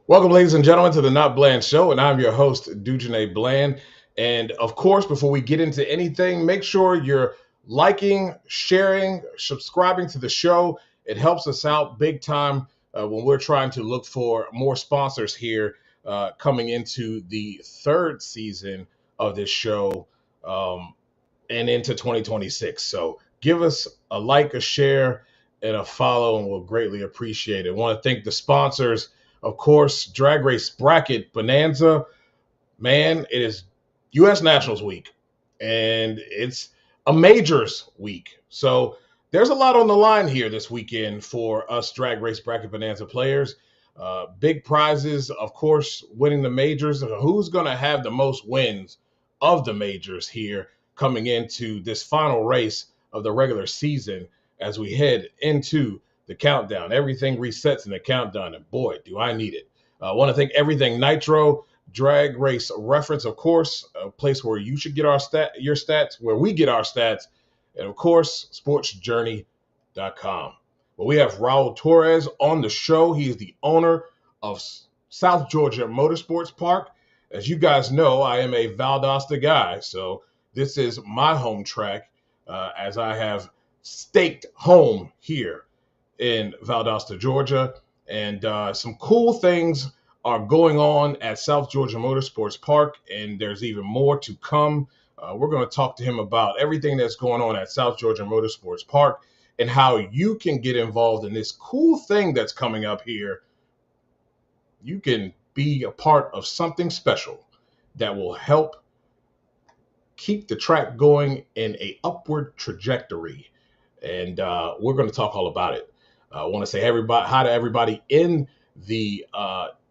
Welcome, ladies and gentlemen, to the Not Bland Show, and I'm your host, Dujane Bland. And of course, before we get into anything, make sure you're liking, sharing, subscribing to the show. It helps us out big time when we're trying to look for more sponsors here coming into the third season of this show and into 2026. So give us a like, a share, and a follow, and we'll greatly appreciate it. I want to thank the sponsors. Of course, Drag Race Bracket Bonanza. Man, it is U.S. Nationals Week, and it's a majors week. So there's a lot on the line here this weekend for us Drag Race Bracket Bonanza players. Big prizes, of course, winning the majors. Who's going to have the most wins of the majors here coming into this final race of the regular season as we head into the countdown? Everything resets in the countdown, and boy, do I need it. I want to thank Everything Nitro, Drag Race Reference, of course, a place where you should get your stats, where we get our stats, and of course, sportsjourney.com. Well, we have Raul Torres on the show. He is the owner of South Georgia Motorsports Park. As you guys know, I am a Valdosta guy, so this is my home track as I have staked home here in Valdosta, Georgia. And some cool things are going on at South Georgia Motorsports Park, and there's even more to come. We're going to talk to him about everything that's going on at South Georgia Motorsports Park and how you can get involved in this cool thing that's coming up here. You can be a part of something special that will help keep the track going in a upward trajectory. And we're going to talk all about it. I want to say hi to everybody in the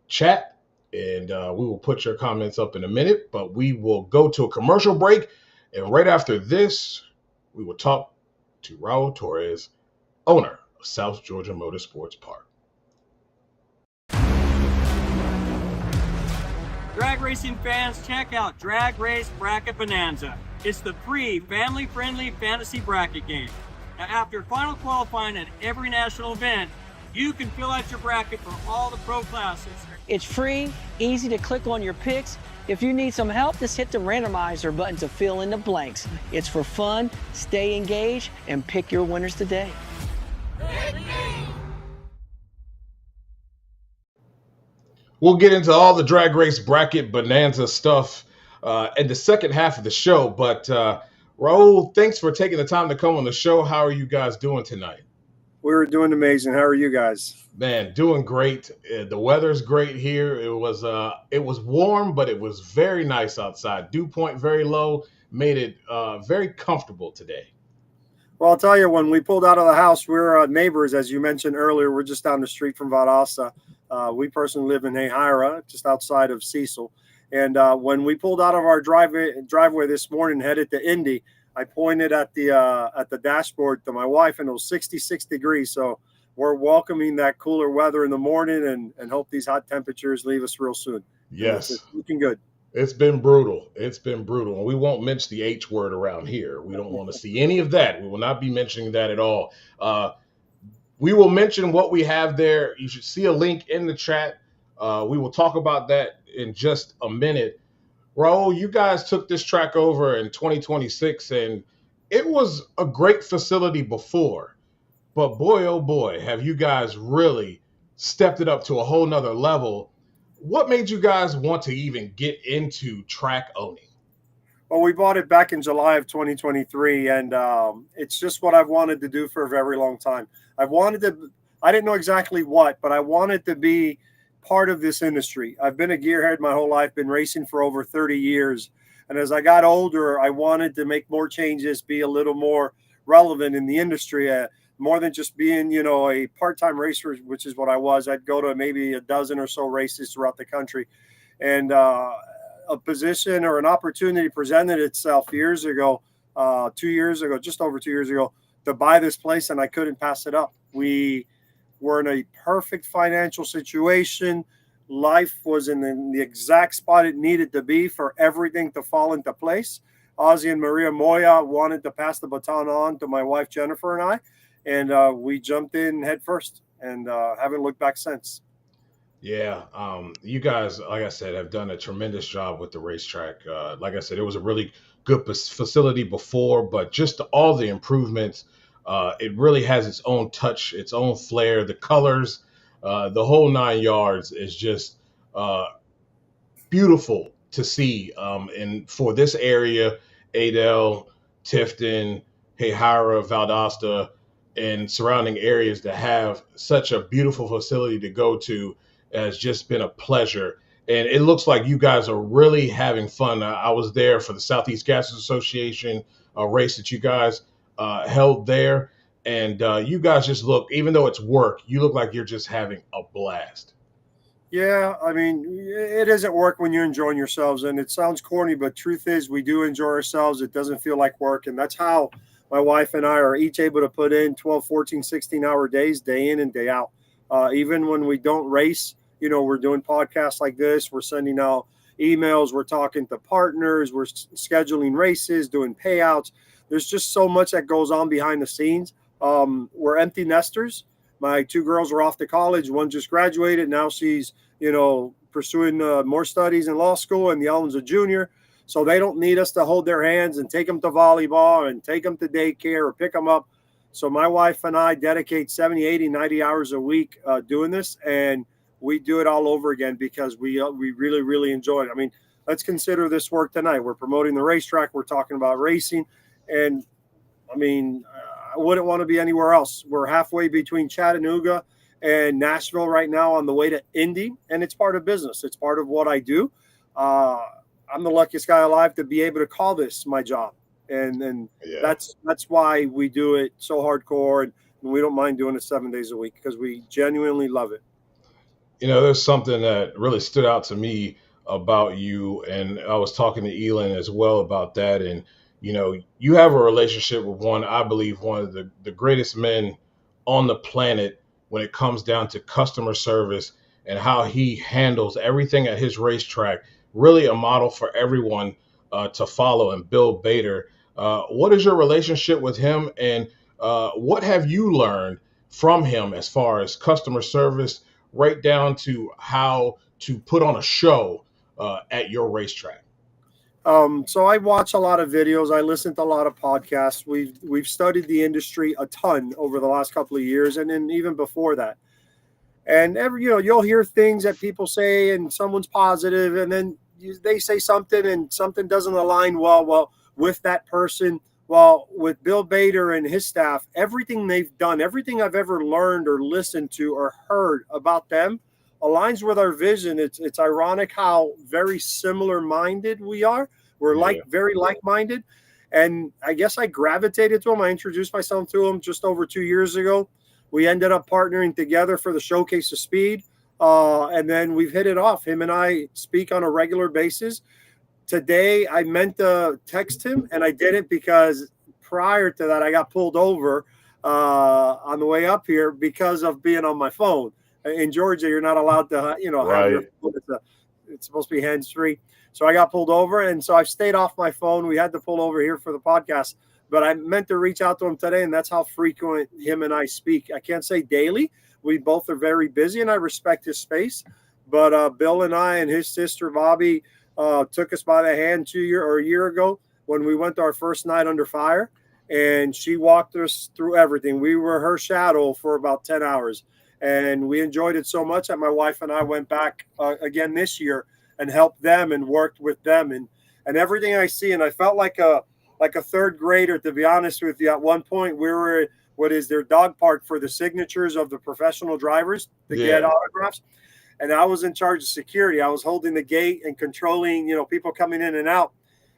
chat, and we will put your comments up in a minute, but we will go to a commercial break. And right after this, we will talk to Raul Torres, owner of South Georgia Motorsports Park. Drag racing fans, check out Drag Race Bracket Bonanza. It's the free, family-friendly fantasy bracket game. Now, after final qualifying at every national event, you can fill out your bracket for all the pro classes. It's free, easy to click on your picks. If you need some help, just hit the randomizer button to fill in the blanks. It's for fun, stay engaged, and pick your winners today. We'll get into all the Drag Race Bracket Bonanza stuff in the second half of the show. But Raul, thanks for taking the time to come on the show. How are you guys doing tonight? We're doing amazing. How are you guys? Man, doing great. The weather's great here. It was warm, but it was very nice outside. Dew point very low, made it very comfortable today. Well, I'll tell you, when we pulled out of the house, we're neighbors, as you mentioned earlier. We're just down the street from Valdosta. We personally live in Hahira, just outside of Cecil. And when we pulled out of our driveway this morning, headed to Indy, I pointed at the dashboard to my wife, and it was 66 degrees. So we're welcoming that cooler weather in the morning and hope these hot temperatures leave us real soon. Yes. It's looking good. It's been brutal. And we won't mention the H word around here. We don't want to see any of that. We will not be mentioning that at all. We will mention what we have there. You should see a link in the chat. We will talk about that in just a minute. Raul, you guys took this track over in 2026, and it was a great facility before. But boy, oh boy, have you guys really stepped it up to a whole nother level. What made you guys want to even get into track owning? Well, we bought it back in July of 2023, and it's just what I've wanted to do for a very long time. I didn't know exactly what, but I wanted to be part of this industry. I've been a gearhead my whole life, been racing for over 30 years. And as I got older, I wanted to make more changes, be a little more relevant in the industry, more than just being, a part-time racer, which is what I was. I'd go to maybe a dozen or so races throughout the country. And a position or an opportunity presented itself just over 2 years ago, to buy this place, and I couldn't pass it up. We were in a perfect financial situation. Life was in the exact spot it needed to be for everything to fall into place. Ozzy and Maria Moya wanted to pass the baton on to my wife, Jennifer, and I, and we jumped in head first and haven't looked back since. Yeah, you guys, like I said, have done a tremendous job with the racetrack. Like I said, it was a really good facility before, but just all the improvements, it really has its own touch, its own flair. The colors, the whole 9 yards is just uh, beautiful to see. And for this area, Adel, Tifton, Hehira, Valdosta, and surrounding areas to have such a beautiful facility to go to has just been a pleasure. And it looks like you guys are really having fun. I was there for the Southeast Gases Association race that you guys held there. And you guys just look, even though it's work, you look like you're just having a blast. Yeah, I mean, it isn't work when you're enjoying yourselves. And it sounds corny, but truth is, we do enjoy ourselves. It doesn't feel like work. And that's how my wife and I are each able to put in 12, 14, 16-hour days, day in and day out. Even when we don't race, we're doing podcasts like this. We're sending out emails. We're talking to partners. We're scheduling races, doing payouts. There's just so much that goes on behind the scenes. We're empty nesters. My two girls are off to college. One just graduated. Now she's pursuing more studies in law school, and the other one's a junior. So they don't need us to hold their hands and take them to volleyball and take them to daycare or pick them up. So my wife and I dedicate 70, 80, 90 hours a week doing this, and we do it all over again because we really, really enjoy it. I mean, let's consider this work tonight. We're promoting the racetrack. We're talking about racing. And, I mean, I wouldn't want to be anywhere else. We're halfway between Chattanooga and Nashville right now on the way to Indy, and it's part of business. It's part of what I do. I'm the luckiest guy alive to be able to call this my job, and Yeah. that's why we do it so hardcore, and we don't mind doing it 7 days a week because we genuinely love it. There's something that really stood out to me about you, and I was talking to Elon as well about that. And you have a relationship with I believe, one of the greatest men on the planet when it comes down to customer service and how he handles everything at his racetrack. Really a model for everyone to follow. And Bill Bader, what is your relationship with him, and what have you learned from him as far as customer service, right down to how to put on a show at your racetrack? So I watch a lot of videos. I listen to a lot of podcasts. We've studied the industry a ton over the last couple of years, and then even before that. And you'll hear things that people say, and someone's positive, and then they say something, and something doesn't align well with that person. Well, with Bill Bader and his staff, everything they've done, everything I've ever learned or listened to or heard about them aligns with our vision. It's ironic how very similar minded we are. We're very like-minded. And I guess I gravitated to him. I introduced myself to him just over 2 years ago. We ended up partnering together for the Showcase of Speed. And then we've hit it off. Him and I speak on a regular basis. Today, I meant to text him, and I didn't because prior to that, I got pulled over on the way up here because of being on my phone. In Georgia, you're not allowed to, have your phone. It's supposed to be hands-free. So I got pulled over, and so I've stayed off my phone. We had to pull over here for the podcast, but I meant to reach out to him today, and that's how frequent him and I speak. I can't say daily. We both are very busy, and I respect his space. But Bill and I and his sister, Bobby, took us by the hand a year ago when we went to our first night under fire, and she walked us through everything. We were her shadow for about 10 hours. And we enjoyed it so much that my wife and I went back again this year and helped them and worked with them and everything I see. And I felt like a third grader, to be honest with you. At one point, we were at what is their dog park for the signatures of the professional drivers to get autographs. And I was in charge of security. I was holding the gate and controlling, people coming in and out.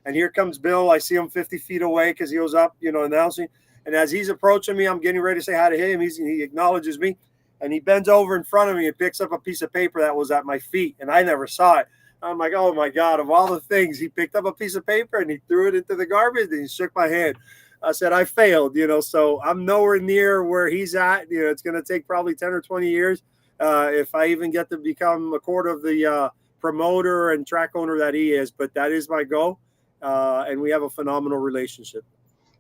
And here comes Bill. I see him 50 feet away because he was up, announcing. And as he's approaching me, I'm getting ready to say hi to him. He acknowledges me. And he bends over in front of me and picks up a piece of paper that was at my feet. And I never saw it. I'm like, oh, my God, of all the things, he picked up a piece of paper and he threw it into the garbage and he shook my hand. I said, I failed, so I'm nowhere near where he's at. It's going to take probably 10 or 20 years if I even get to become a quarter of the promoter and track owner that he is. But that is my goal. And we have a phenomenal relationship.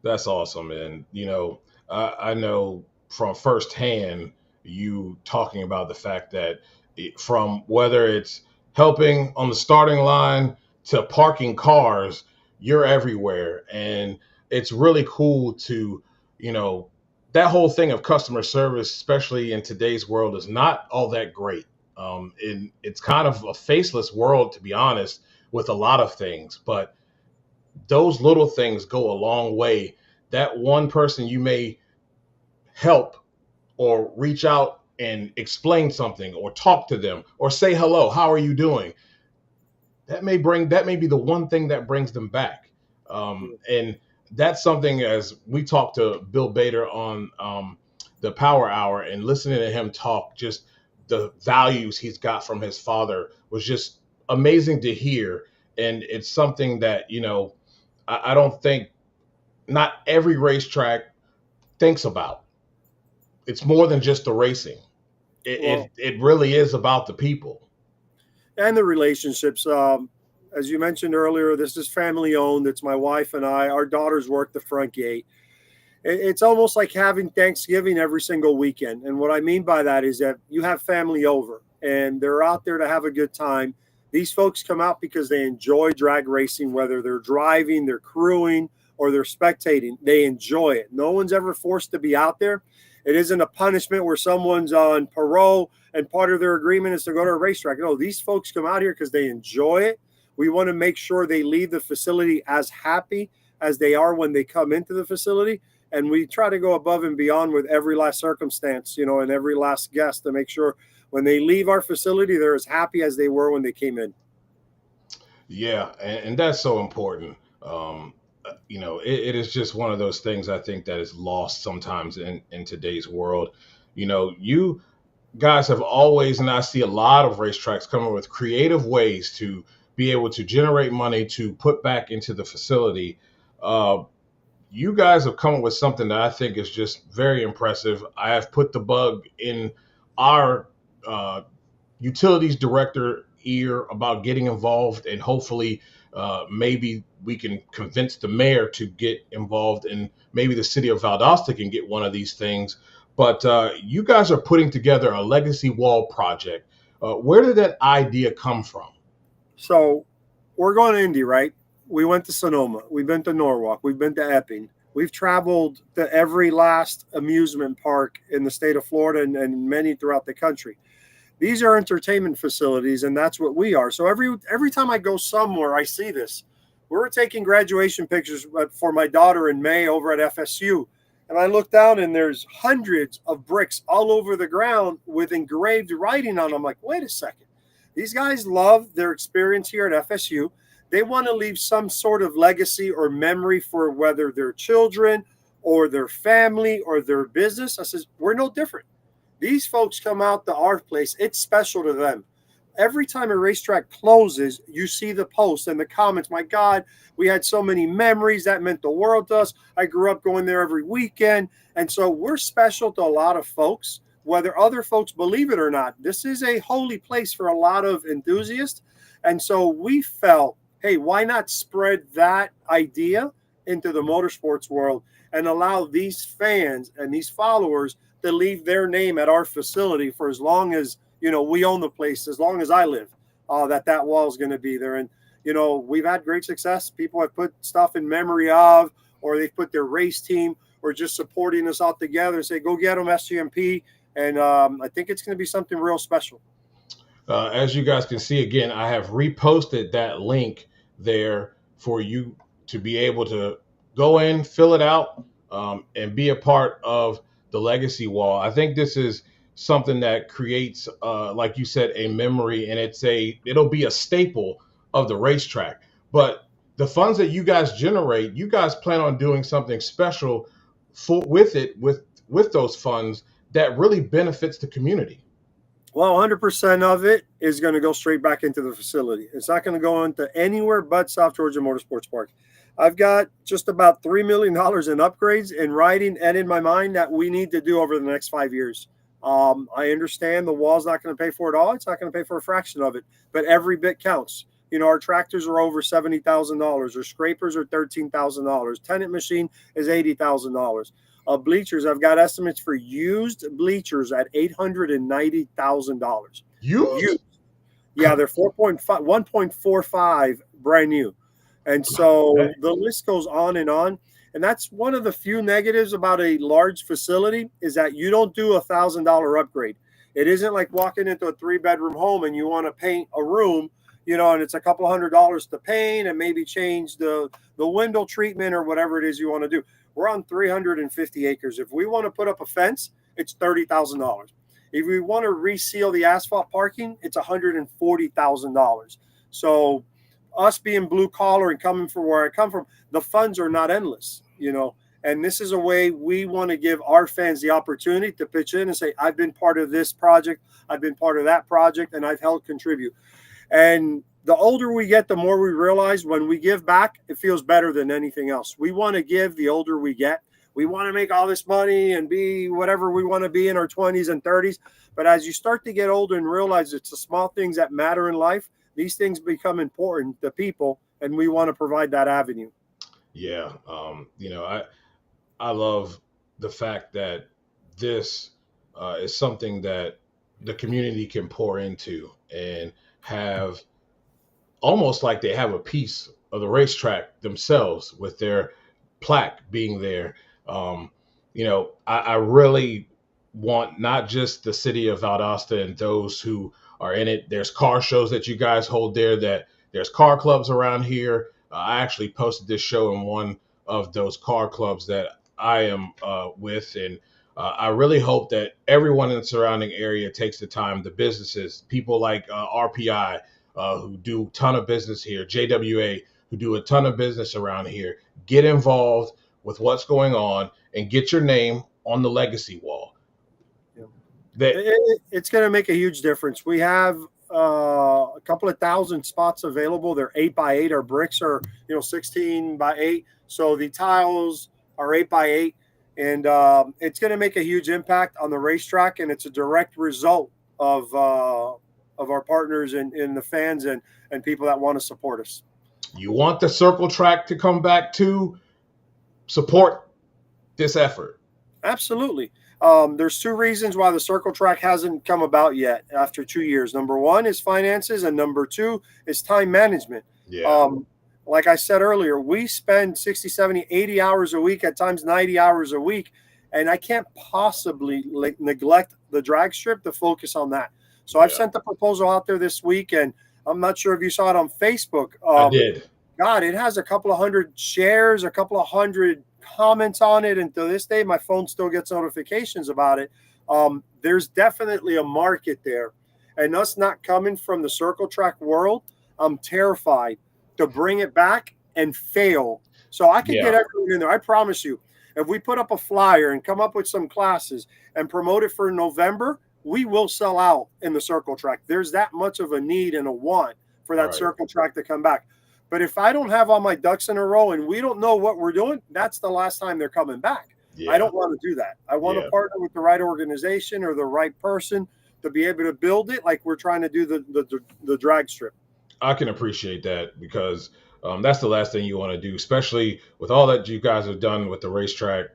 That's awesome. And, I know from firsthand, you talking about the fact that from whether it's helping on the starting line to parking cars, you're everywhere. And it's really cool to, you know, that whole thing of customer service, especially in today's world, is not all that great. And it's kind of a faceless world, to be honest, with a lot of things. But those little things go a long way. That one person you may help or reach out and explain something or talk to them or say hello, how are you doing? That may be the one thing that brings them back. And that's something, as we talked to Bill Bader on the Power Hour, and listening to him talk, just the values he's got from his father was just amazing to hear. And it's something that, you know, I don't think not every racetrack thinks about. It's more than just the racing. It really is about the people. And the relationships. As you mentioned earlier, this is family owned. It's my wife and I. Our daughters work the front gate. It's almost like having Thanksgiving every single weekend. And what I mean by that is that you have family over and they're out there to have a good time. These folks come out because they enjoy drag racing, whether they're driving, they're crewing, or they're spectating. They enjoy it. No one's ever forced to be out there. It isn't a punishment where someone's on parole and part of their agreement is to go to a racetrack. No, these folks come out here because they enjoy it. We want to make sure they leave the facility as happy as they are when they come into the facility. And we try to go above and beyond with every last circumstance, you know, and every last guest to make sure when they leave our facility, they're as happy as they were when they came in. Yeah, and that's so important. You know, it is just one of those things I think that is lost sometimes in today's world. You know, you guys have always, and I see a lot of racetracks coming with creative ways to be able to generate money to put back into the facility. You guys have come up with something that I think is just very impressive. I have put the bug in our utilities director ear about getting involved, and hopefully maybe we can convince the mayor to get involved, and maybe the city of Valdosta can get one of these things. But you guys are putting together a legacy wall project. Where did that idea come from? So we're going to Indy, right? We went to Sonoma. We've been to Norwalk. We've been to Epping. We've traveled to every last amusement park in the state of Florida and many throughout the country. These are entertainment facilities, and that's what we are. So every time I go somewhere, I see this. We're taking graduation pictures for my daughter in May over at FSU. And I look down, and there's hundreds of bricks all over the ground with engraved writing on them. I'm like, wait a second. These guys love their experience here at FSU. They want to leave some sort of legacy or memory for whether their children or their family or their business. I says, we're no different. These folks come out to our place. It's special to them. Every time a racetrack closes, you see the posts and the comments. My God, we had so many memories. That meant the world to us. I grew up going there every weekend. And so we're special to a lot of folks, whether other folks believe it or not. This is a holy place for a lot of enthusiasts. And so we felt, hey, why not spread that idea into the motorsports world and allow these fans and these followers to leave their name at our facility for as long as, you know, we own the place, as long as I live, that wall is going to be there. And, you know, we've had great success. People have put stuff in memory of, or they've put their race team, or just supporting us all together and say, go get them, SGMP. And I think it's going to be something real special. As you guys can see, again, I have reposted that link there for you to be able to go in, fill it out, and be a part of the legacy wall. I think this is something that creates, like you said, a memory, and it'll be a staple of the racetrack. But the funds that you guys generate, you guys plan on doing something special with those funds that really benefits the community. Well, 100% of it is going to go straight back into the facility. It's not going to go into anywhere but South Georgia Motorsports Park. I've got just about $3 million in upgrades in writing and in my mind that we need to do over the next 5 years. I understand the wall's not going to pay for it all. It's not going to pay for a fraction of it, but every bit counts. You know, our tractors are over $70,000. Our scrapers are $13,000. Tenant machine is $80,000. Bleachers, I've got estimates for used bleachers at $890,000. Used? Yeah, they're 4.5, 1.45 brand new. And so the list goes on. And that's one of the few negatives about a large facility is that you don't do $1,000 upgrade. It isn't like walking into a 3-bedroom home and you want to paint a room, and it's a couple $100 to paint and maybe change the window treatment or whatever it is you want to do. We're on 350 acres. If we want to put up a fence, it's $30,000. If we want to reseal the asphalt parking, it's $140,000. So us being blue collar and coming from where I come from, the funds are not endless, and this is a way we want to give our fans the opportunity to pitch in and say, I've been part of this project, I've been part of that project, and I've helped contribute. And the older we get, the more we realize when we give back, it feels better than anything else. We want to give the older we get. We want to make all this money and be whatever we want to be in our 20s and 30s. But as you start to get older and realize it's the small things that matter in life, these things become important to people, and we want to provide that avenue. Yeah. I love the fact that this is something that the community can pour into and have almost like they have a piece of the racetrack themselves with their plaque being there. I really want not just the city of Valdosta and those who are in it. There's car shows that you guys hold there, that there's car clubs around here. I actually posted this show in one of those car clubs that I am with. And I really hope that everyone in the surrounding area takes the time, the businesses, people like RPI, who do a ton of business here, JWA, who do a ton of business around here, get involved with what's going on and get your name on the legacy wall. It's going to make a huge difference. We have a couple of thousand spots available. They're 8x8. Our bricks are 16x8. So the tiles are 8x8, and it's going to make a huge impact on the racetrack. And it's a direct result of our partners and the fans and people that want to support us. You want the circle track to come back to support this effort? Absolutely. There's 2 reasons why the circle track hasn't come about yet after 2 years. Number 1 is finances, and number 2 is time management. Yeah. Like I said earlier, we spend 60, 70, 80 hours a week, at times 90 hours a week, and I can't possibly neglect the drag strip to focus on that. So I've sent the proposal out there this week, and I'm not sure if you saw it on Facebook. I did. God, it has a couple of hundred shares, a couple of hundred comments on it, and to this day my phone still gets notifications about it. There's definitely a market there, and us not coming from the circle track world, I'm terrified to bring it back and fail. So I can get everyone in there. I promise you, if we put up a flyer and come up with some classes and promote it for November, we will sell out in the circle track. There's that much of a need and a want for that circle track to come back. But if I don't have all my ducks in a row and we don't know what we're doing, that's the last time they're coming back. Yeah. I don't want to do that. I want to partner with the right organization or the right person to be able to build it like we're trying to do the drag strip. I can appreciate that, because that's the last thing you want to do, especially with all that you guys have done with the racetrack,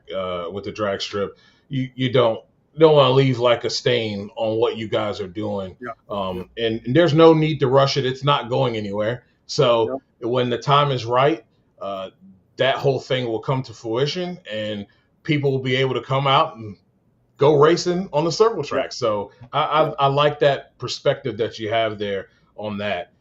with the drag strip. You don't want to leave like a stain on what you guys are doing. Yeah. And there's no need to rush it. It's not going anywhere. So when the time is right, that whole thing will come to fruition, and people will be able to come out and go racing on the circle track. So I like that perspective that you have there on that.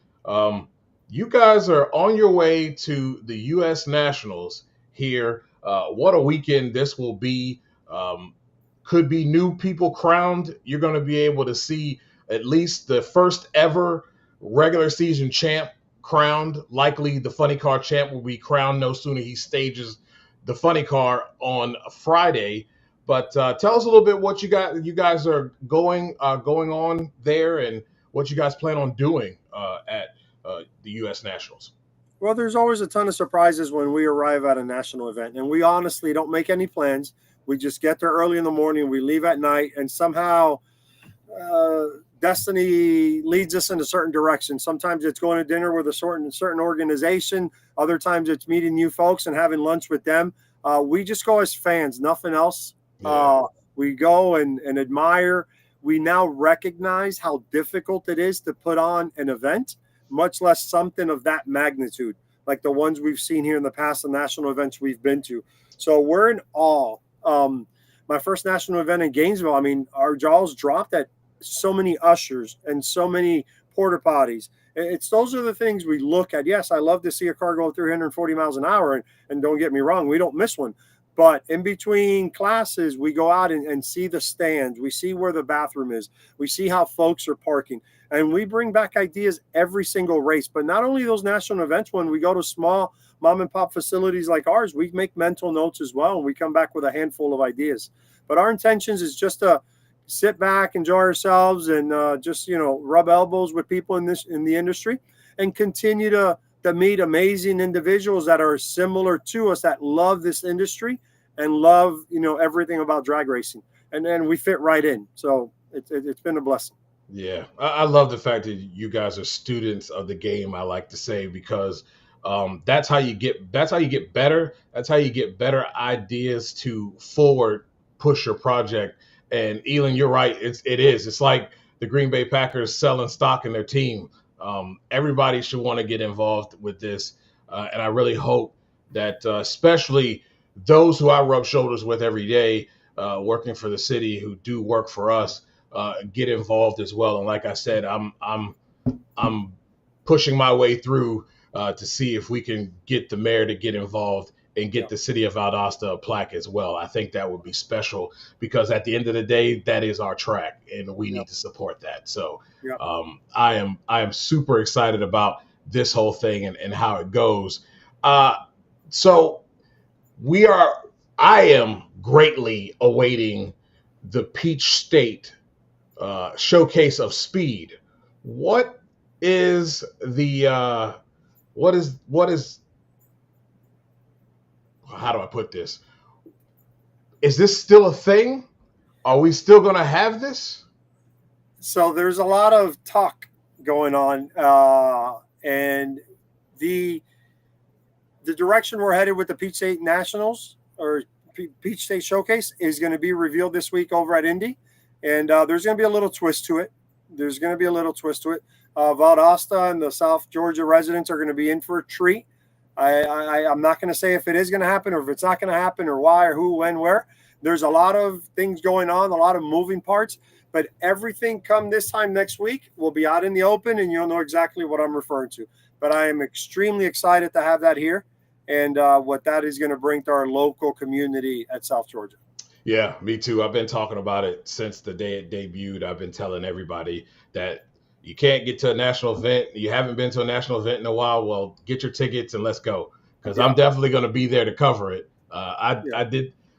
You guys are on your way to the U.S. Nationals here. What a weekend this will be. Could be new people crowned. You're going to be able to see at least the first ever regular season champ crowned. Likely the funny car champ will be crowned no sooner he stages the funny car on Friday. But tell us a little bit what you guys are going on there, and what you guys plan on doing at the U.S. Nationals. Well, there's always a ton of surprises when we arrive at a national event, and we honestly don't make any plans. We just get there early in the morning, we leave at night, and somehow destiny leads us in a certain direction. Sometimes it's going to dinner with a certain organization. Other times it's meeting new folks and having lunch with them. We just go as fans, nothing else. Yeah. We go and admire. we now recognize how difficult it is to put on an event, much less something of that magnitude, like the ones we've seen here in the past, the national events we've been to. So we're in awe. My first national event in Gainesville, I mean, our jaws dropped at so many ushers and so many porta potties. Those are the things we look at. Yes, I love to see a car go 340 miles an hour, and don't get me wrong, we don't miss one. But in between classes, we go out and see the stands. We see where the bathroom is. We see how folks are parking. And we bring back ideas every single race. But not only those national events, when we go to small mom and pop facilities like ours, we make mental notes as well. And we come back with a handful of ideas. But our intentions is just to sit back, enjoy ourselves, and just, rub elbows with people in the industry, and continue to meet amazing individuals that are similar to us, that love this industry and love, everything about drag racing. And then we fit right in. So it's been a blessing. Yeah, I love the fact that you guys are students of the game. I like to say, because that's how you get better. That's how you get better ideas to forward push your project. And Elon, you're right. It's like the Green Bay Packers selling stock in their team. Everybody should want to get involved with this, and I really hope that, especially those who I rub shoulders with every day, working for the city, who do work for us, get involved as well. And like I said, I'm pushing my way through to see if we can get the mayor to get involved and get the city of Valdosta a plaque as well. I think that would be special, because at the end of the day, that is our track, and we need to support that. So I am super excited about this whole thing and how it goes. So I am greatly awaiting the Peach State showcase of speed. What is the what is how do I put this? Is this still a thing? Are we still going to have this? So there's a lot of talk going on, and the direction we're headed with the Peach State Nationals, or Peach State Showcase, is going to be revealed this week over at Indy, and there's going to be a little twist to it. Valdosta and the South Georgia residents are going to be in for a treat. I'm not going to say if it is going to happen or if it's not going to happen, or why, or who, when, where. There's a lot of things going on, a lot of moving parts, but everything come this time next week will be out in the open, and you'll know exactly what I'm referring to. But I am extremely excited to have that here, and what that is going to bring to our local community at South Georgia. Yeah, me too. I've been talking about it since the day it debuted. I've been telling everybody that you can't get to a national event. You haven't been to a national event in a while. Well, get your tickets and let's go, because I'm definitely going to be there to cover it.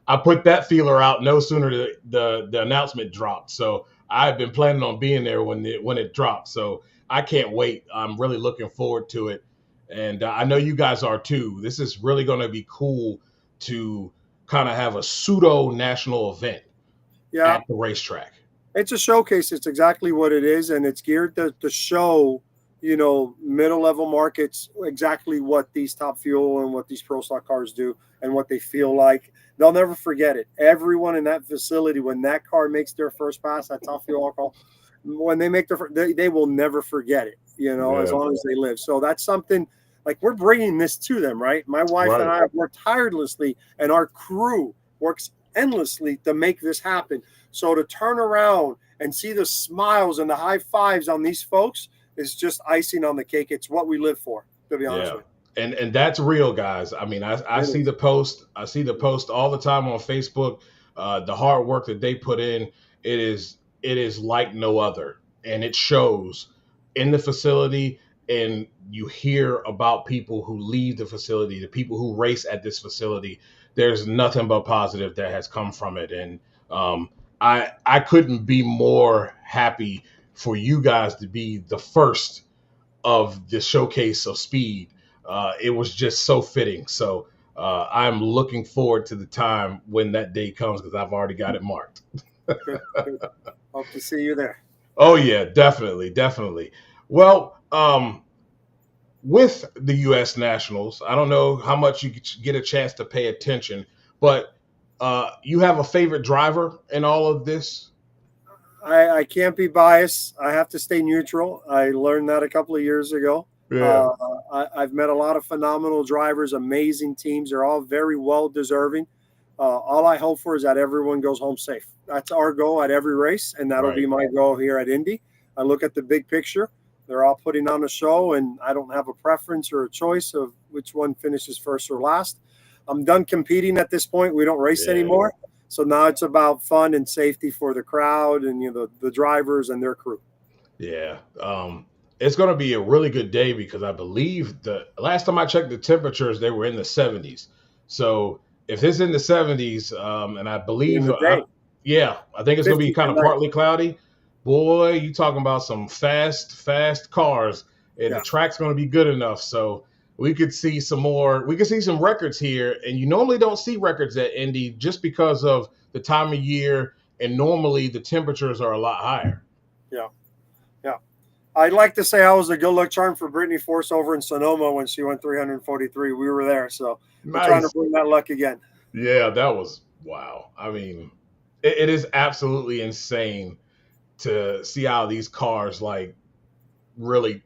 I put that feeler out no sooner the announcement dropped. So I've been planning on being there when it dropped. So I can't wait. I'm really looking forward to it. And I know you guys are too. This is really going to be cool to kind of have a pseudo national event at the racetrack. It's a showcase. It's exactly what it is. And it's geared to show, middle level markets exactly what these Top Fuel and what these Pro Stock cars do and what they feel like. They'll never forget it. Everyone in that facility, when that car makes their first pass at Top Fuel alcohol, when they make they will never forget it, as long as they live. So that's something, like, we're bringing this to them, right? My wife and I have worked tirelessly, and our crew works endlessly to make this happen. So to turn around and see the smiles and the high fives on these folks is just icing on the cake. It's what we live for, to be honest with you. And that's real, guys. I mean, I see the post. I see the post all the time on Facebook. The hard work that they put in, it is like no other, and it shows in the facility. And you hear about people who leave the facility, the people who race at this facility. There's nothing but positive that has come from it, and I couldn't be more happy for you guys to be the first of the showcase of speed. It was just so fitting. So I'm looking forward to the time when that day comes, because I've already got it marked. Hope to see you there. Oh yeah, definitely. Well, with the U.S. Nationals, I don't know how much you get a chance to pay attention, but you have a favorite driver in all of this? I can't be biased. I have to stay neutral. I learned that a couple of years ago. Yeah. I've met a lot of phenomenal drivers, amazing teams. They're all very well deserving. All I hope for is that everyone goes home safe. That's our goal at every race, and that'll be my goal here at Indy. I look at the big picture. They're all putting on a show, and I don't have a preference or a choice of which one finishes first or last. I'm done competing at this point. We don't race anymore. So now it's about fun and safety for the crowd and the drivers and their crew. Yeah. It's going to be a really good day because I believe the last time I checked the temperatures, they were in the 70s. So if it's in the 70s, and I believe, I think it's going to be kind of partly cloudy. Boy, you talking about some fast cars, and the track's going to be good enough. So we could see some records here. And you normally don't see records at Indy just because of the time of year. And normally the temperatures are a lot higher. Yeah. I'd like to say I was a good luck charm for Brittany Force over in Sonoma when she went 343. We were there. So we're trying to bring that luck again. Yeah, that was wow. I mean, it is absolutely insane to see how these cars like really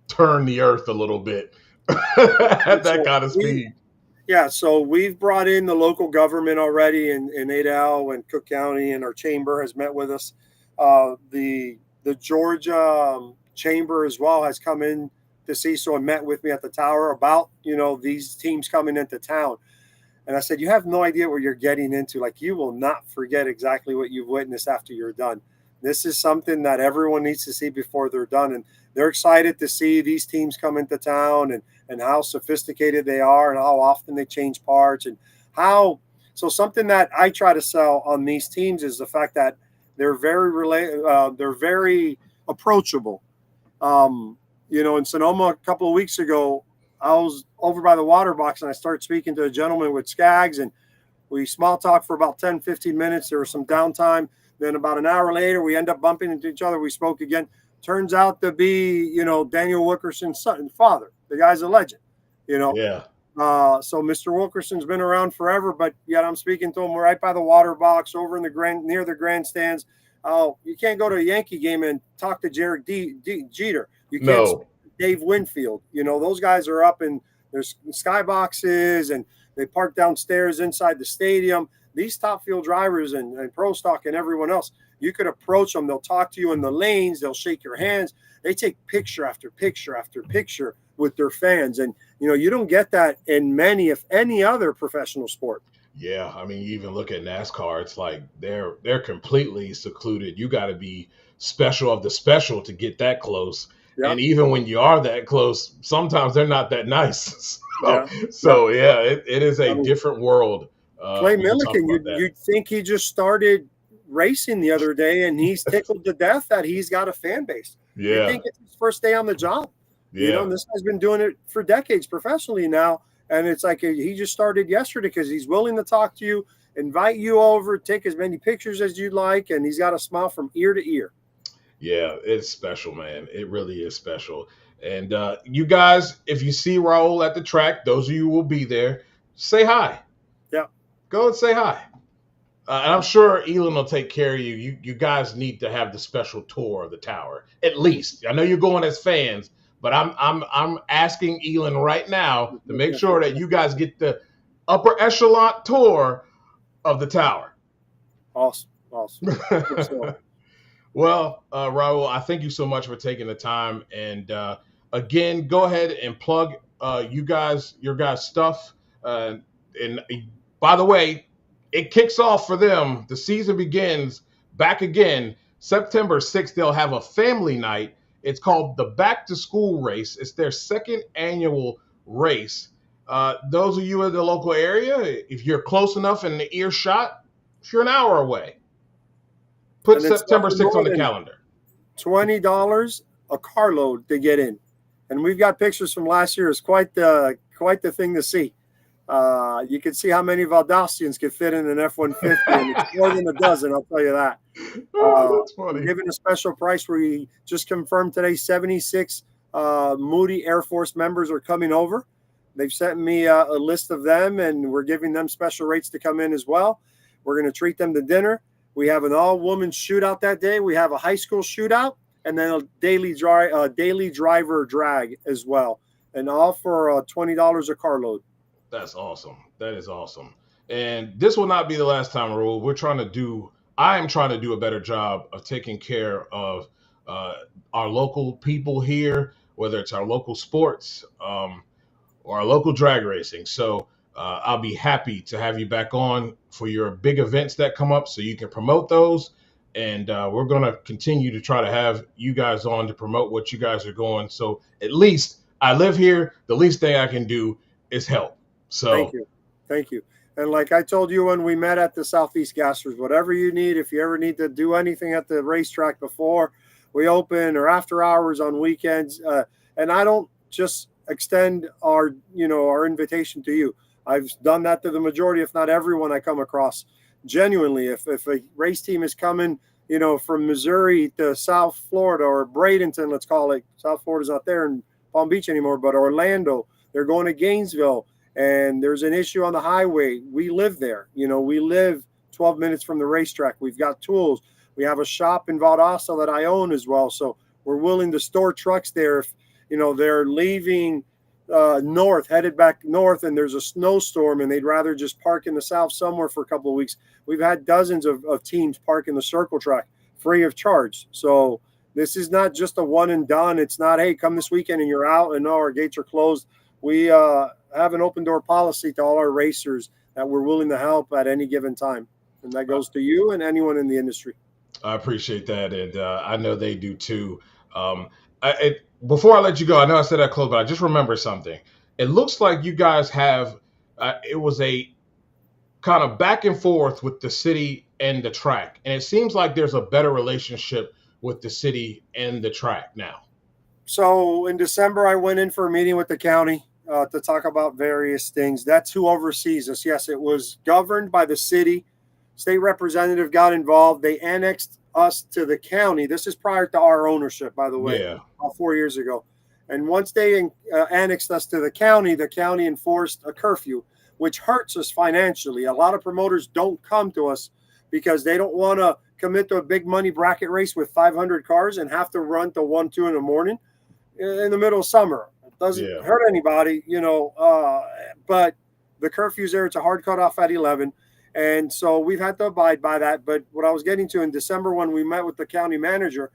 turn the earth a little bit at that kind of speed. So we've brought in the local government already in Adel and Cook County, and our chamber has met with us. The Georgia chamber as well has come in to see, so and met with me at the tower about, these teams coming into town. And I said, you have no idea what you're getting into. Like, you will not forget exactly what you've witnessed after you're done. This is something that everyone needs to see before they're done. And they're excited to see these teams come into town and how sophisticated they are and how often they change parts and so something that I try to sell on these teams is the fact that they're very approachable. In Sonoma a couple of weeks ago, I was over by the water box and I started speaking to a gentleman with Skaggs, and we small talked for about 10, 15 minutes. There was some downtime. Then about an hour later, we end up bumping into each other. We spoke again. Turns out to be, Daniel Wilkerson's son, father. The guy's a legend, Yeah. So Mr. Wilkerson's been around forever, but yet I'm speaking to him right by the water box over in near the grandstands. Oh, you can't go to a Yankee game and talk to Jared Jeter. You can't speak to Dave Winfield. Those guys are up in there's skyboxes and they park downstairs inside the stadium. These top field drivers and Pro Stock and everyone else, you could approach them. They'll talk to you in the lanes. They'll shake your hands. They take picture after picture after picture with their fans. And, you don't get that in many, if any other professional sport. Yeah. I mean, you even look at NASCAR, it's like they're completely secluded. You got to be special of the special to get that close. Yeah. And even when you are that close, sometimes they're not that nice. It is a different world. Clay Milliken, you'd think he just started racing the other day and he's tickled to death that he's got a fan base. Yeah. You think it's his first day on the job. Yeah. And this guy's been doing it for decades professionally now. And it's like he just started yesterday because he's willing to talk to you, invite you over, take as many pictures as you'd like. And he's got a smile from ear to ear. Yeah, it's special, man. It really is special. And you guys, if you see Raul at the track, those of you who will be there, say hi. Yeah. Go and say hi. And I'm sure Elon will take care of you. You guys need to have the special tour of the tower, at least. I know you're going as fans, but I'm asking Elon right now to make sure that you guys get the upper echelon tour of the tower. Awesome. Well, Raul, I thank you so much for taking the time. And again, go ahead and plug your guys' stuff. And by the way, it kicks off for them. The season begins back again. September 6th, they'll have a family night. It's called the Back to School Race. It's their second annual race. Those of you in the local area, if you're close enough in the earshot, if you're an hour away, put September 6th on the calendar. $20 a carload to get in. And we've got pictures from last year. It's quite the thing to see. You can see how many Valdostians could fit in an F-150, and it's more than a dozen, I'll tell you that. That's funny. We're giving a special price. We just confirmed today 76 Moody Air Force members are coming over. They've sent me a list of them, and we're giving them special rates to come in as well. We're going to treat them to dinner. We have an all-woman shootout that day. We have a high school shootout, and then a daily driver drag as well, and all for $20 a carload. That's awesome. That is awesome. And this will not be the last time, Raul. I am trying to do a better job of taking care of our local people here, whether it's our local sports or our local drag racing. So I'll be happy to have you back on for your big events that come up so you can promote those. And we're going to continue to try to have you guys on to promote what you guys are going. So at least I live here. The least thing I can do is help. So thank you. Thank you. And like I told you when we met at the Southeast Gassers, whatever you need, if you ever need to do anything at the racetrack before we open or after hours on weekends, and I don't just extend our invitation to you. I've done that to the majority, if not everyone I come across. Genuinely, if a race team is coming, from Missouri to South Florida or Bradenton, let's call it. South Florida's not there in Palm Beach anymore, but Orlando, they're going to Gainesville, and there's an issue on the highway. We live there. We live 12 minutes from the racetrack. We've got tools. We have a shop in Valdosta that I own as well. So we're willing to store trucks there if, they're leaving headed back north, and there's a snowstorm and they'd rather just park in the south somewhere for a couple of weeks. We've had dozens of teams park in the circle track free of charge. So this is not just a one and done. It's not, hey, come this weekend and you're out, and no, our gates are closed. We have an open door policy to all our racers that we're willing to help at any given time. And that goes to you and anyone in the industry. I appreciate that. And I know they do too. Before I let you go, I know I said that close, but I just remember something. It looks like you guys have, it was a kind of back and forth with the city and the track. And it seems like there's a better relationship with the city and the track now. So in December, I went in for a meeting with the county to talk about various things. That's who oversees us. Yes, it was governed by the city. State representative got involved. They annexed us to the county. This is prior to our ownership, by the way, about 4 years ago. And once they annexed us to the county enforced a curfew, which hurts us financially. A lot of promoters don't come to us because they don't want to commit to a big money bracket race with 500 cars and have to run till 1, 2 in the morning in the middle of summer. It doesn't hurt anybody, but the curfew's there. It's a hard cutoff at 11. And so we've had to abide by that. But what I was getting to in December when we met with the county manager,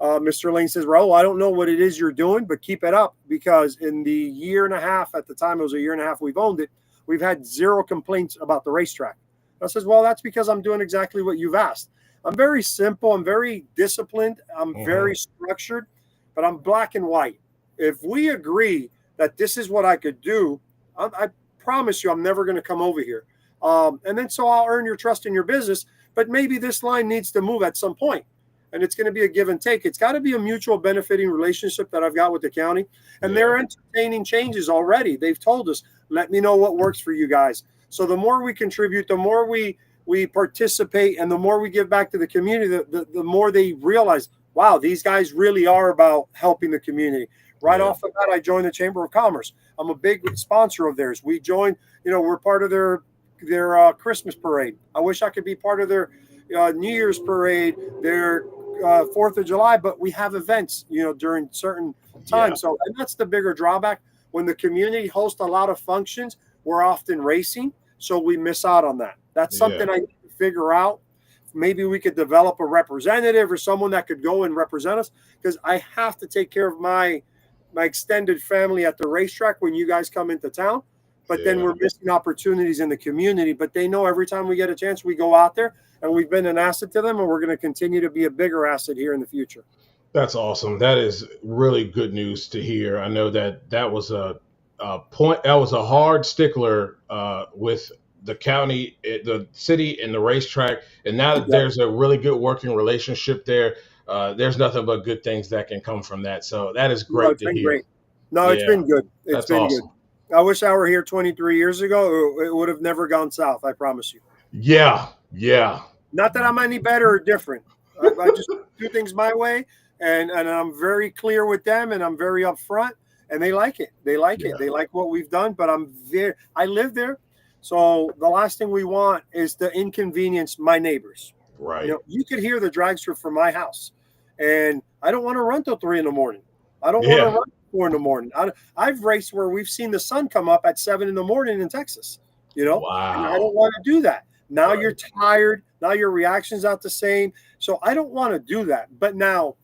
Mr. Lane says, Raul, I don't know what it is you're doing, but keep it up, because in the year and a half, at the time it was a year and a half we've owned it, we've had 0 complaints about the racetrack. I says, well, that's because I'm doing exactly what you've asked. I'm very simple. I'm very disciplined. I'm very structured, but I'm black and white. If we agree that this is what I could do, I promise you I'm never going to come over here. And then so I'll earn your trust in your business, but maybe this line needs to move at some point, and it's going to be a give and take. It's got to be a mutual benefiting relationship that I've got with the county, and they're entertaining changes already. They've told us, let me know what works for you guys. So the more we contribute, the more we participate, and the more we give back to the community, the more they realize, wow, these guys really are about helping the community. Right off the bat, I joined the Chamber of Commerce. I'm a big sponsor of theirs. We joined, we're part of their Christmas parade. I wish I could be part of their New Year's parade, their 4th of July, but we have events, during certain times. So, and that's the bigger drawback. When the community hosts a lot of functions, we're often racing, so we miss out on that. That's something I need to figure out. Maybe we could develop a representative or someone that could go and represent us, because I have to take care of my extended family at the racetrack when you guys come into town. But then we're missing opportunities in the community. But they know every time we get a chance, we go out there, and we've been an asset to them, and we're going to continue to be a bigger asset here in the future. That's awesome. That is really good news to hear. I know that was a point. That was a hard stickler with the county, the city, and the racetrack. And now that there's a really good working relationship there, there's nothing but good things that can come from that. So that is great to hear. Great. No, it's been good. It's been awesome. Good. I wish I were here 23 years ago. It would have never gone south, I promise you. Yeah. Not that I'm any better or different. I just do things my way, and I'm very clear with them, and I'm very upfront, and they like it. They like it. They like what we've done, but I'm there. I live there. So the last thing we want is to inconvenience my neighbors. Right. You know, you could hear the dragster from my house, and I don't want to run till 3 a.m. I don't want to Yeah. run 4 a.m. I've raced where we've seen the sun come up at 7 a.m. in Texas, you know, and I Wow. don't want to do that. Now Right. you're tired. Now your reaction's not the same. So I don't want to do that. But now,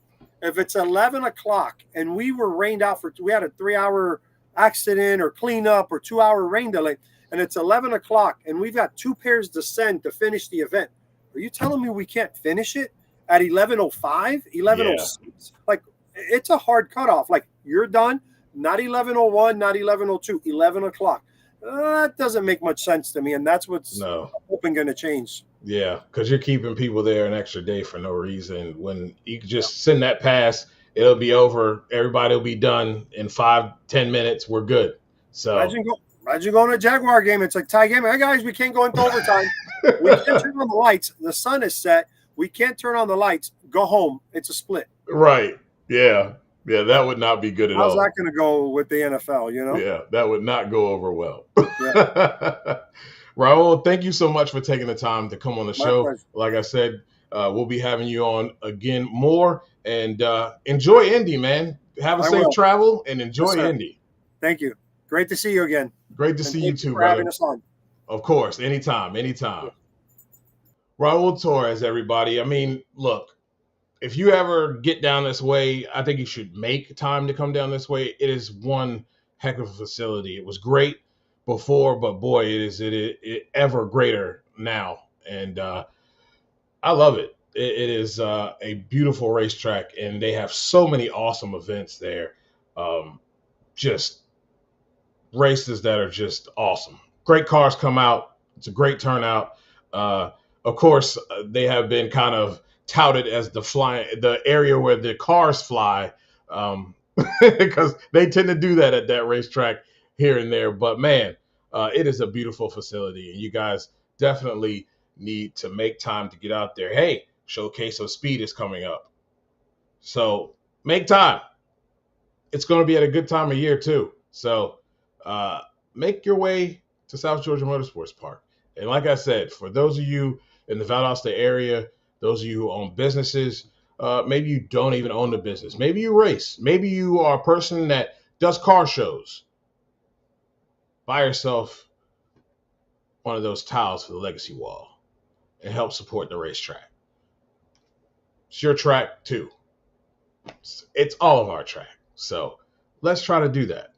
if it's 11 o'clock and we were rained out we had a 3-hour accident or cleanup or 2-hour rain delay, and it's 11 o'clock and we've got 2 pairs to send to finish the event. Are you telling me we can't finish it at 11:05, 11:06? Like, it's a hard cutoff. Like, you're done, not 11:01, not 11:02, 11 o'clock. That doesn't make much sense to me, and that's what's hoping going to change. Yeah, because you're keeping people there an extra day for no reason. When you can just send that pass, it'll be over. Everybody will be done in 5-10 minutes. We're good. So imagine going to a Jaguar game. It's like tie game. Hey guys, we can't go into overtime. We can't turn on the lights. The sun is set. We can't turn on the lights. Go home. It's a split. Right. Yeah. Yeah, that would not be good at all. How's that going to go with the NFL, you know? Yeah, that would not go over well. Yeah. Raul, thank you so much for taking the time to come on the show. Pleasure. Like I said, we'll be having you on again more. And enjoy Indy, man. Have a safe travel and enjoy Indy. Thank you. Great to see you again. Great to see you too, for brother. having us on. Of course, anytime. Raul Torres, everybody. I mean, look, if you ever get down this way, I think you should make time to come down this way. It is one heck of a facility. It was great before, but boy, it is ever greater now. And I love it. It is a beautiful racetrack, and they have so many awesome events there. Just races that are just awesome. Great cars come out. It's a great turnout. Of course, they have been kind of touted as the area where the cars fly, because they tend to do that at that racetrack here and there. But man, it is a beautiful facility, and you guys definitely need to make time to get out there. Hey, Showcase of Speed is coming up, so make time. It's going to be at a good time of year too. So make your way to South Georgia Motorsports Park. And like I said, for those of you in the Valdosta area, those of you who own businesses, maybe you don't even own the business. Maybe you race. Maybe you are a person that does car shows. Buy yourself one of those tiles for the legacy wall and help support the racetrack. It's your track too. It's all of our track. So let's try to do that.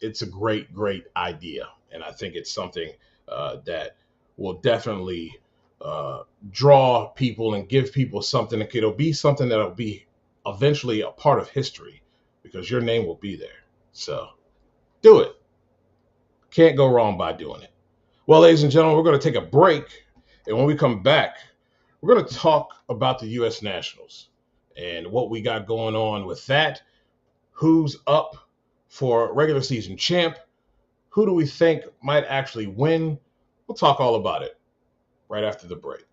It's a great, great idea. And I think it's something that will definitely draw people and give people something. It'll be something that'll be eventually a part of history, because your name will be there. So do it. Can't go wrong by doing it. Well, ladies and gentlemen, we're going to take a break. And when we come back, we're going to talk about the U.S. Nationals and what we got going on with that. Who's up for regular season champ? Who do we think might actually win? We'll talk all about it right after the break.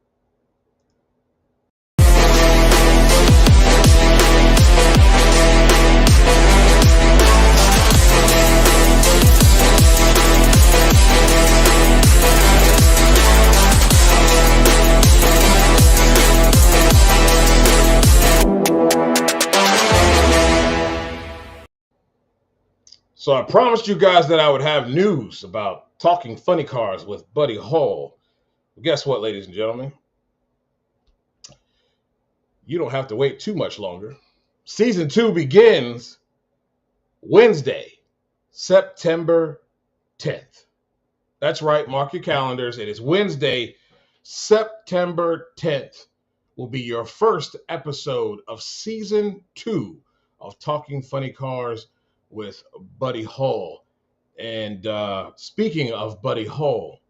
So I promised you guys that I would have news about talking funny cars with Buddy Hall. Guess what, ladies and gentlemen? You don't have to wait too much longer. Season 2 begins Wednesday, September 10th. That's right. Mark your calendars. It is Wednesday, September 10th will be your first episode of Season 2 of Talking Funny Cars with Buddy Hall. And speaking of Buddy Hall,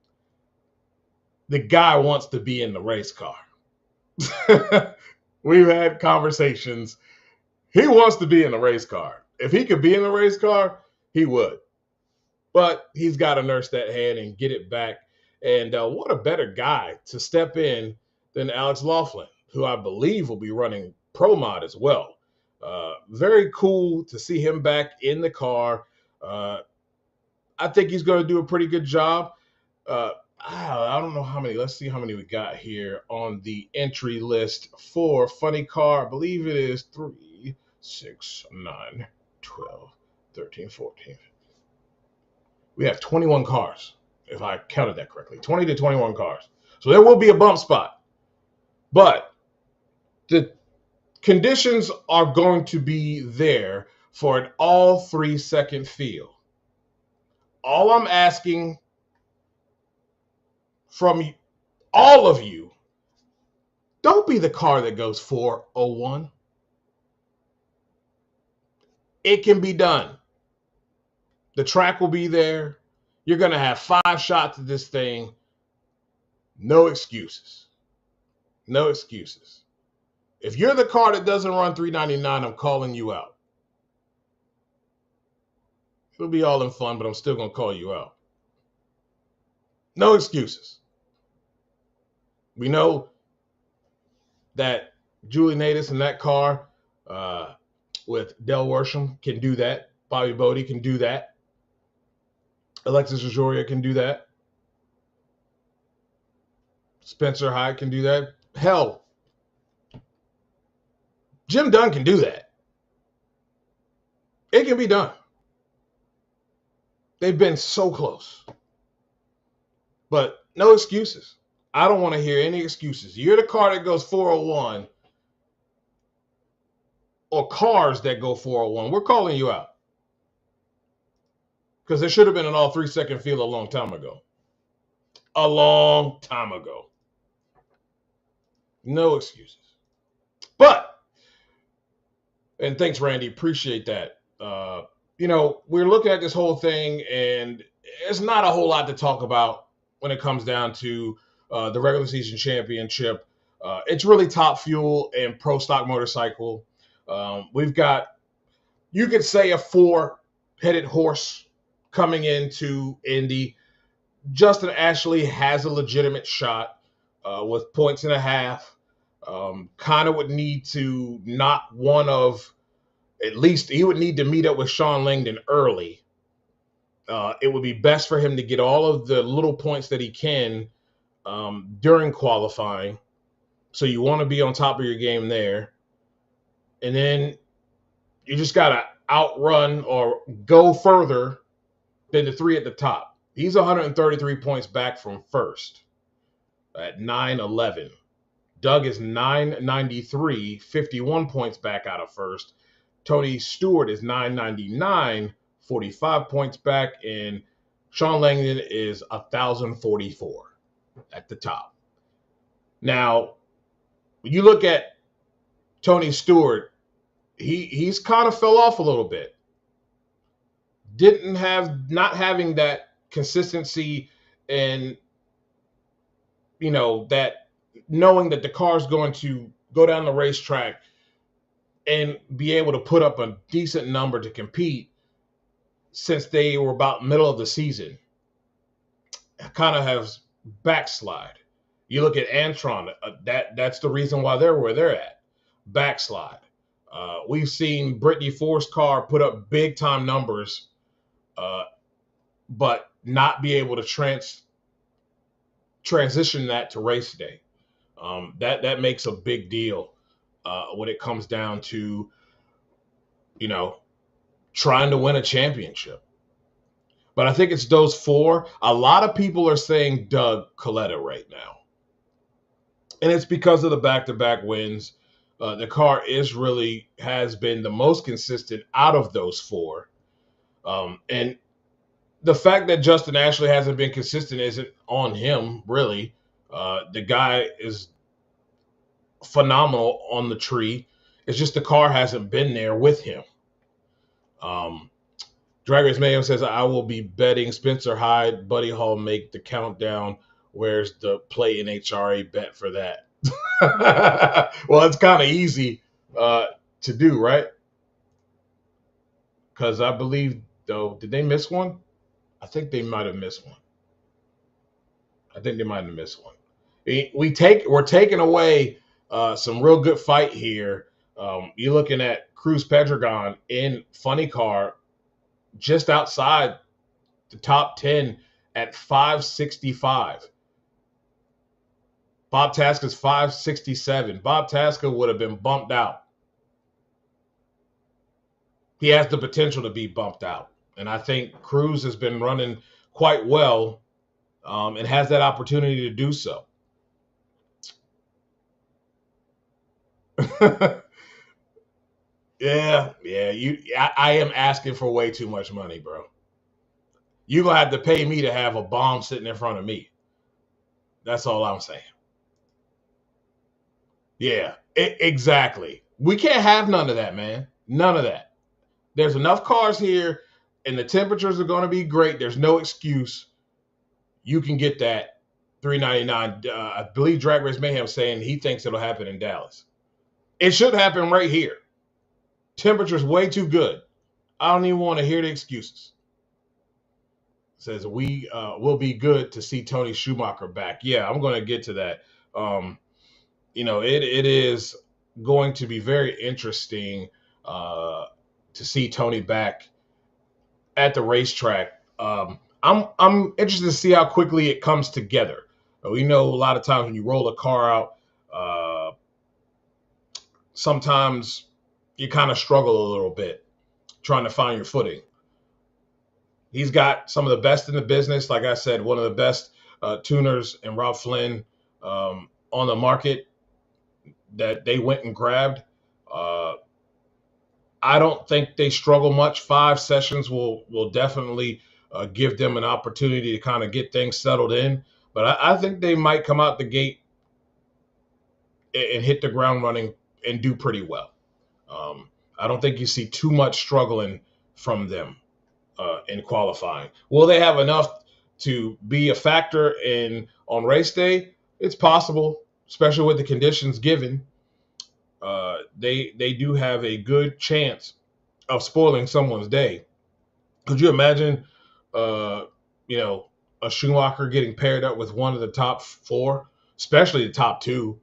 the guy wants to be in the race car. We've had conversations. He wants to be in the race car. If he could be in the race car, he would. But he's got to nurse that hand and get it back. And what a better guy to step in than Alex Laughlin, who I believe will be running Pro Mod as well. Very cool to see him back in the car. I think he's going to do a pretty good job. I don't know how many. Let's see how many we got here on the entry list for Funny Car. I believe it is 3, 6, 9, 12, 13, 14. We have 21 cars, if I counted that correctly. 20 to 21 cars. So there will be a bump spot. But the conditions are going to be there for an all 3-second field. All I'm asking from all of you, don't be the car that goes 401. It can be done. The track will be there. You're going to have 5 shots at this thing. No excuses. No excuses. If you're the car that doesn't run 399, I'm calling you out. It'll be all in fun, but I'm still going to call you out. No excuses. We know that Julie Natus in that car with Del Worsham can do that. Bobby Bodie can do that. Alexis Ajoria can do that. Spencer Hyde can do that. Hell, Jim Dunn can do that. It can be done. They've been so close. But no excuses. I don't want to hear any excuses. You're the car that goes 401 or cars that go 401. We're calling you out. Because there should have been an all 3-second field a long time ago. A long time ago. No excuses. But, and thanks, Randy. Appreciate that. We're looking at this whole thing, and it's not a whole lot to talk about when it comes down to the regular season championship. It's really Top Fuel and Pro Stock Motorcycle. We've got, you could say, a 4-headed horse coming into Indy. Justin Ashley has a legitimate shot with 1.5 points. Kind of would need to not one of, at least he would need to meet up with Sean Langdon early. It would be best for him to get all of the little points that he can during qualifying. So you want to be on top of your game there. And then you just got to outrun or go further than the 3 at the top. He's 133 points back from first at 911. Doug is 993, 51 points back out of first. Tony Stewart is 999, 45 points back. And Sean Langdon is 1,044 at the top. Now, when you look at Tony Stewart, he's kind of fell off a little bit. Not having that consistency and, that knowing that the car's going to go down the racetrack and be able to put up a decent number to compete since they were about middle of the season, kind of has backslide. You look at Antron, that's the reason why they're where they're at. Backslide. We've seen Brittany Ford's car put up big time numbers, but not be able to transition that to race day. That makes a big deal when it comes down to, trying to win a championship. But I think it's those 4. A lot of people are saying Doug Coletta right now. And it's because of the back-to-back wins. The car has been the most consistent out of those 4. And the fact that Justin Ashley hasn't been consistent isn't on him, really. The guy is phenomenal on the tree. It's just the car hasn't been there with him. Drag Race Mayhem says, I will be betting Spencer Hyde, Buddy Hall make the countdown. Where's the play NHRA bet for that? Well, it's kind of easy to do, right? Because I believe, though, did they miss one? I think they might have missed one. We're taking away some real good fight here. You're looking at Cruz Pedregon in Funny Car just outside the top 10 at 565. Bob Tasca's 567. Bob Tasca would have been bumped out. He has the potential to be bumped out. And I think Cruz has been running quite well and has that opportunity to do so. Yeah. I am asking for way too much money, bro. You're going to have to pay me to have a bomb sitting in front of me. That's all I'm saying. Yeah, exactly. We can't have none of that, man. None of that. There's enough cars here, and the temperatures are going to be great. There's no excuse. You can get that $399. I believe Drag Race Mayhem saying he thinks it'll happen in Dallas. It should happen right here. Temperature's way too good. I don't even want to hear the excuses. Says we will be good to see Tony Schumacher back. Yeah, I'm going to get to that. It is going to be very interesting to see Tony back at the racetrack. I'm interested to see how quickly it comes together. We know a lot of times when you roll a car out, sometimes you kind of struggle a little bit trying to find your footing. He's got some of the best in the business. Like I said, one of the best tuners in Rob Flynn on the market that they went and grabbed. I don't think they struggle much. 5 sessions will definitely give them an opportunity to kind of get things settled in. But I think they might come out the gate and hit the ground running and do pretty well. I don't think you see too much struggling from them in qualifying. Will they have enough to be a factor on race day? It's possible, especially with the conditions given. They do have a good chance of spoiling someone's day. Could you imagine, a Schumacher getting paired up with one of the top 4, especially the top 2?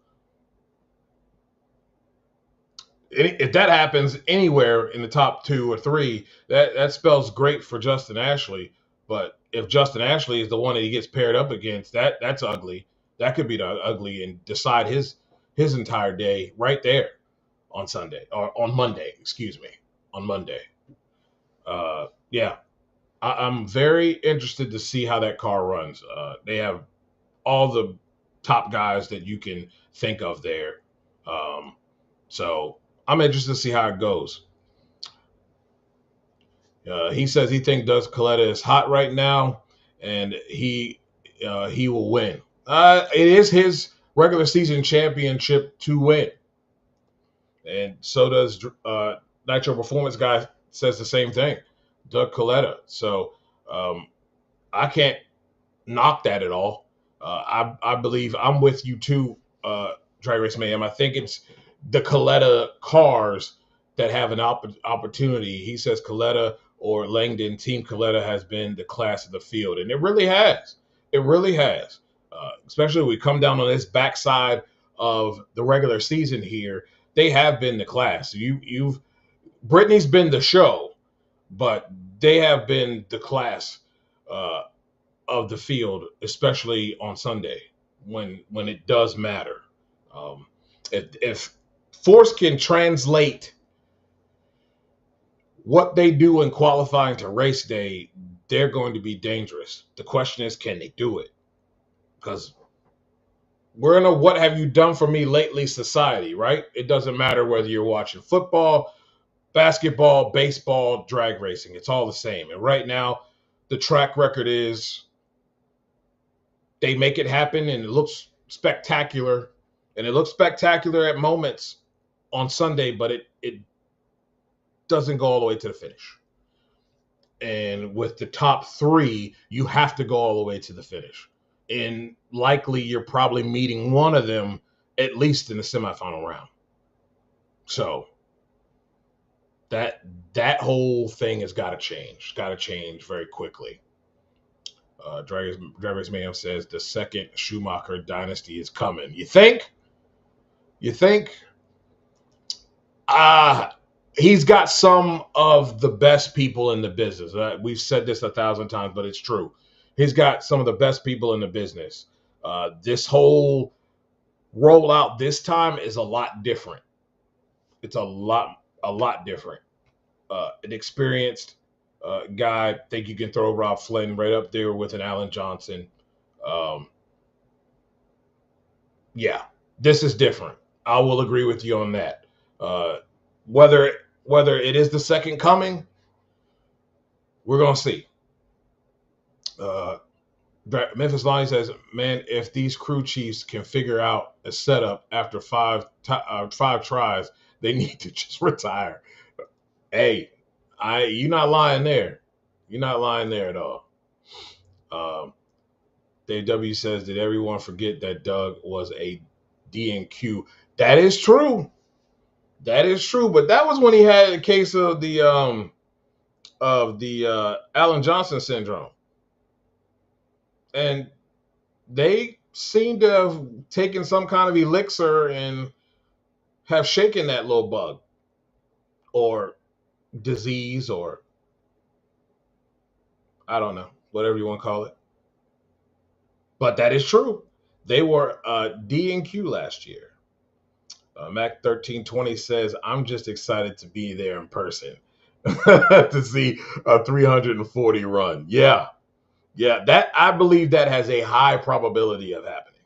If that happens anywhere in the top 2 or 3, that spells great for Justin Ashley. But if Justin Ashley is the one that he gets paired up against, that's ugly. That could be the ugly and decide his entire day right there on Sunday or on Monday. Excuse me, on Monday. I'm very interested to see how that car runs. They have all the top guys that you can think of there. So I'm interested to see how it goes. He says he thinks Doug Coletta is hot right now, and he will win. It is his regular season championship to win, and so does Nitro Performance guy says the same thing, Doug Coletta. So I can't knock that at all. I believe I'm with you too, Drag Race Mayhem. I think it's the Coletta cars that have an opportunity. He says Coletta or Langdon, Team Coletta has been the class of the field, and it really has. It really has. Especially when we come down on this backside of the regular season here, they have been the class. Brittany's been the show, but they have been the class of the field, especially on Sunday when it does matter. If Force can translate what they do in qualifying to race day, they're going to be dangerous. The question is, can they do it? Because we're in a what have you done for me lately society, right? It doesn't matter whether you're watching football, basketball, baseball, drag racing. It's all the same. And right now, the track record is they make it happen, and it looks spectacular. And it looks spectacular at moments on Sunday, but it doesn't go all the way to the finish. And with the top 3, you have to go all the way to the finish. And likely you're probably meeting one of them at least in the semifinal round. So that whole thing has got to change. Got to change very quickly. Drag Race Mayhem says the second Schumacher dynasty is coming. You think? He's got some of the best people in the business. We've said this 1,000 times, but it's true. He's got some of the best people in the business. This whole rollout this time is a lot different. It's a lot different. An experienced guy. I think you can throw Rob Flynn right up there with an Alan Johnson. Um, yeah, this is different. I will agree with you on that. Uh, whether it is the second coming, we're gonna see. Uh, Memphis Lonnie says, "Man, if these crew chiefs can figure out a setup after five tries, they need to just retire." Hey, you're not lying there. You're not lying there at all. Dave W says, "Did everyone forget that Doug was a DNQ?" That is true. That is true. But that was when he had a case of the Alan Johnson syndrome, and they seem to have taken some kind of elixir and have shaken that little bug or disease, or I don't know, whatever you want to call it. But that is true. They were D&Q last year. Mac 1320 says, "I'm just excited to be there in person to see a 340 run." Yeah, that I believe that has a high probability of happening.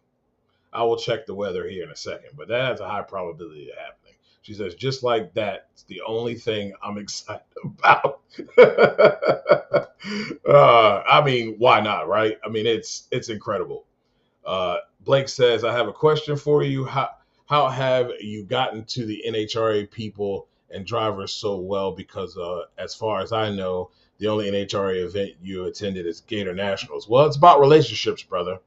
I will check the weather here in a second, but that has a high probability of happening. She says, "Just like that, it's the only thing I'm excited about." I mean, why not, right? I mean, it's incredible. Blake says, "I have a question for you. How have you gotten to the NHRA people and drivers so well? Because as far as I know, the only NHRA event you attended is Gator Nationals." Well, it's about relationships, brother.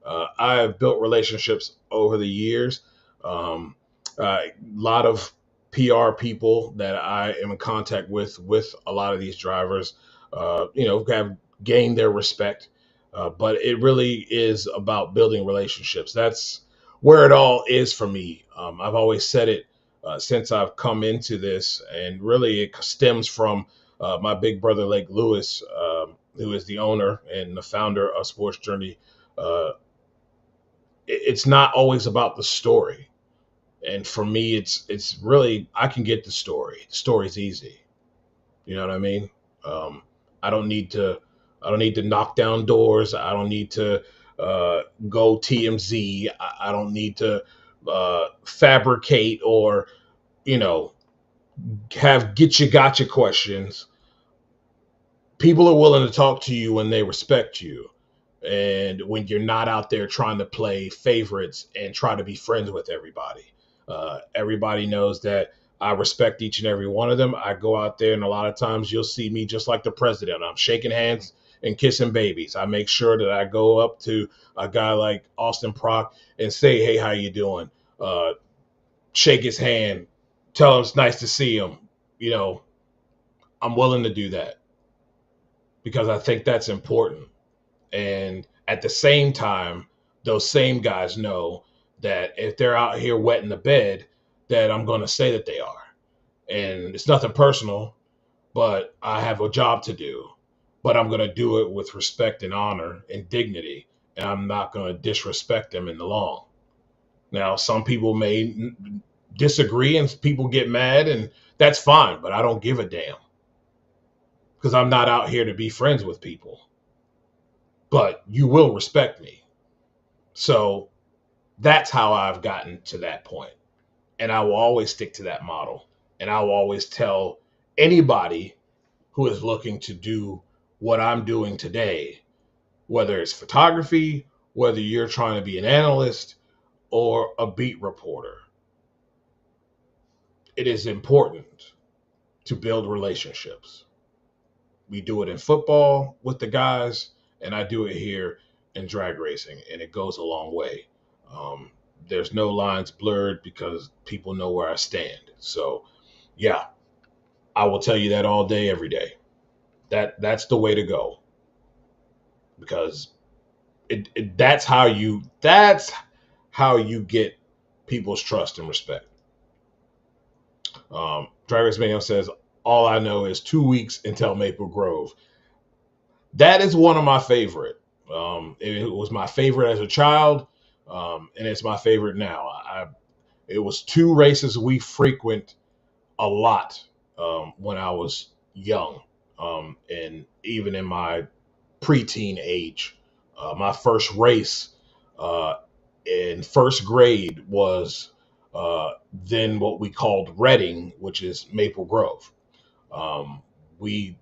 I have built relationships over the years. A lot of PR people that I am in contact with a lot of these drivers, have gained their respect. But it really is about building relationships. That's where it all is for me. I've always said it since I've come into this, and really it stems from my big brother, Lake Lewis, who is the owner and the founder of Sports Journey. It's not always about the story. And for me, it's really, I can get the story. The story's easy. You know what I mean? Um, I don't need to knock down doors. I don't need to go TMZ. I don't need to fabricate or, have get you gotcha questions. People are willing to talk to you when they respect you, and when you're not out there trying to play favorites and try to be friends with everybody. Everybody knows that I respect each and every one of them. I go out there, and a lot of times you'll see me just like the president. I'm shaking hands and kissing babies. I make sure that I go up to a guy like Austin Prock and say, "Hey, how you doing?" Shake his hand, tell him it's nice to see him. I'm willing to do that because I think that's important. And at the same time, those same guys know that if they're out here wetting the bed, that I'm going to say that they are. And it's nothing personal, but I have a job to do. But I'm going to do it with respect and honor and dignity. And I'm not going to disrespect them in the long. Now, some people may disagree and people get mad, and that's fine. But I don't give a damn because I'm not out here to be friends with people. But you will respect me. So that's how I've gotten to that point. And I will always stick to that model. And I will always tell anybody who is looking to do what I'm doing today, whether it's photography, whether you're trying to be an analyst or a beat reporter, it is important to build relationships. We do it in football with the guys, and I do it here in drag racing, and it goes a long way. There's no lines blurred because people know where I stand. So, yeah, I will tell you that all day, every day. That's the way to go, because that's how you get people's trust and respect. Drag Race Mayo says, "All I know is 2 weeks until Maple Grove." That is one of my favorite. It was my favorite as a child. and it's my favorite now. It was two races we frequent a lot when I was young, and even in my preteen age. My first race in first grade was then what we called Reading, which is Maple Grove. Um, we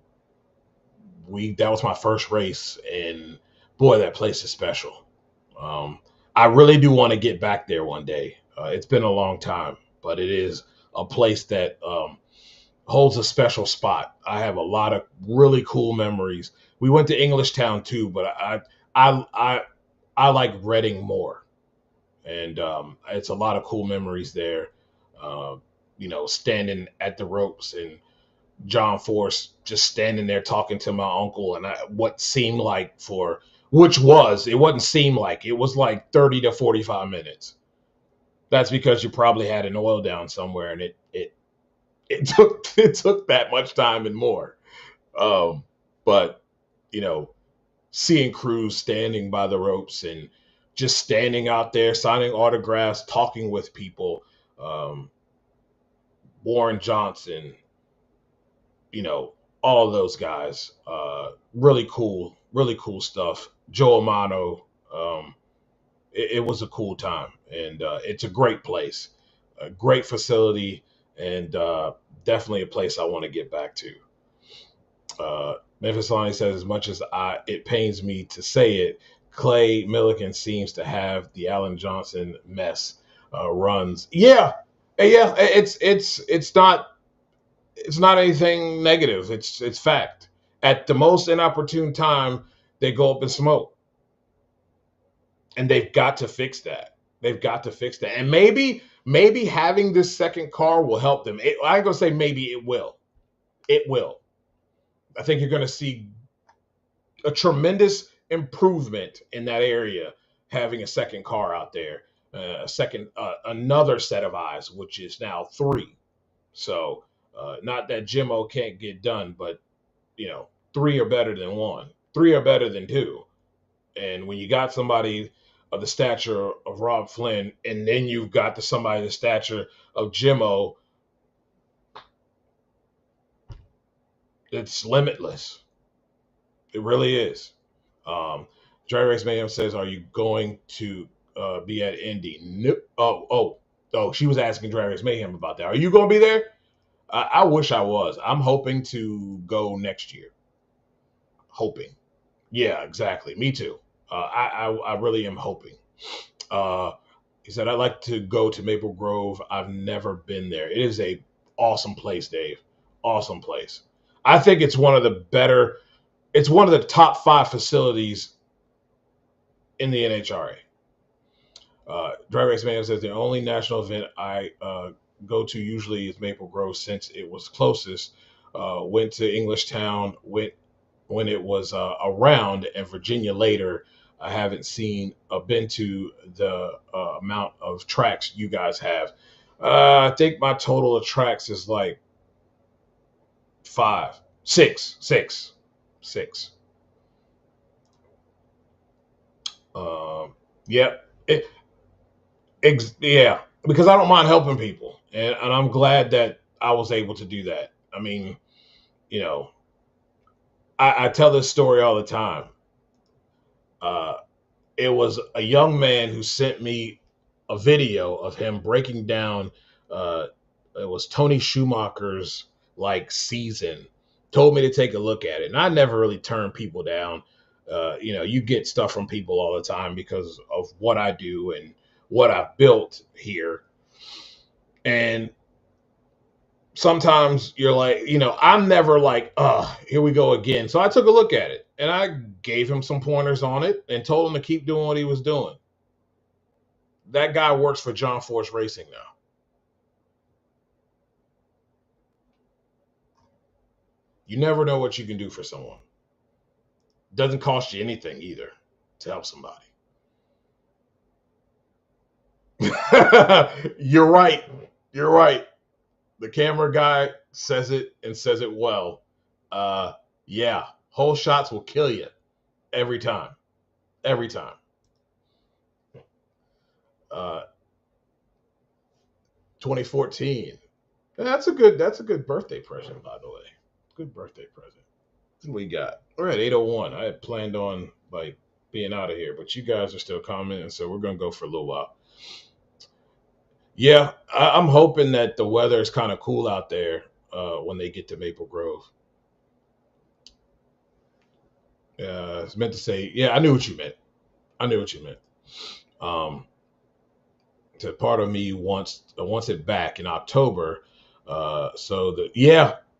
that was my first race, and boy, that place is special. Um, I really do want to get back there one day. It's been a long time, but it is a place that holds a special spot. I have a lot of really cool memories. We went to Englishtown too, but I I I like Reading more, and it's a lot of cool memories there. Uh, standing at the ropes and John Force just standing there talking to my uncle, and what seemed like it wasn't seem like it was like 30 to 45 minutes. That's because you probably had an oil down somewhere, and it took that much time and more. But you know, seeing crews standing by the ropes and just standing out there signing autographs, talking with people, um, Warren Johnson, all of those guys, really cool stuff. Joe Amano, it was a cool time, and it's a great place, a great facility, and definitely a place I want to get back to. Memphis Lonnie says, as much as it pains me to say it, Clay Millican seems to have the Alan Johnson mess runs. Yeah, yeah, it's not anything negative. It's fact. At the most inopportune time, they go up in smoke, and they've got to fix that. They've got to fix that, and maybe having this second car will help them. I ain't gonna say maybe it will. It will. I think you're gonna see a tremendous improvement in that area having a second car out there, another set of eyes, which is now three. So, not that Jimmo can't get done, but three are better than one. Three are better than two. And when you got somebody of the stature of Rob Flynn, and then you've got somebody the stature of Jimmo, it's limitless. It really is. Um, Dry Race Mayhem says, "Are you going to be at Indy?" Nope. Oh. She was asking Dry Race Mayhem about that. Are you going to be there? I wish I was. I'm hoping to go next year. Hoping. Yeah, exactly. Me too. I really am hoping. He said, "I'd like to go to Maple Grove. I've never been there. It is a awesome place, Dave. Awesome place. I think it's one of the better. It's one of the top 5 facilities in the NHRA." Dry Race Man says, "The only national event I go to usually is Maple Grove since it was closest. Went to Englishtown when it was around, and Virginia later. I haven't been to the amount of tracks you guys have. I think my total of tracks is like 5, 6, 6, 6. Yeah, yeah, because I don't mind helping people, and I'm glad that I was able to do that. I mean, you know, I tell this story all the time. Uh, it was a young man who sent me a video of him breaking down. Uh, it was Tony Schumacher's season. Told me to take a look at it, and I never really turn people down. You get stuff from people all the time because of what I do and what I've built here. And sometimes you're like, I'm never like, here we go again. So I took a look at it and I gave him some pointers on it and told him to keep doing what he was doing. That guy works for John Force Racing now. You never know what you can do for someone. Doesn't cost you anything either to help somebody. You're right. You're right. The camera guy says it and says it well. Yeah, whole shots will kill you every time. Every time. Uh, 2014. That's a good birthday present, by the way. Good birthday present. What we got? We're at 8:01. I had planned on like being out of here, but you guys are still commenting, so we're gonna go for a little while. Yeah, I'm hoping that the weather is kind of cool out there when they get to Maple Grove. It's meant to say, yeah, I knew what you meant. I knew what you meant. Um, to part of me wants it back in October. So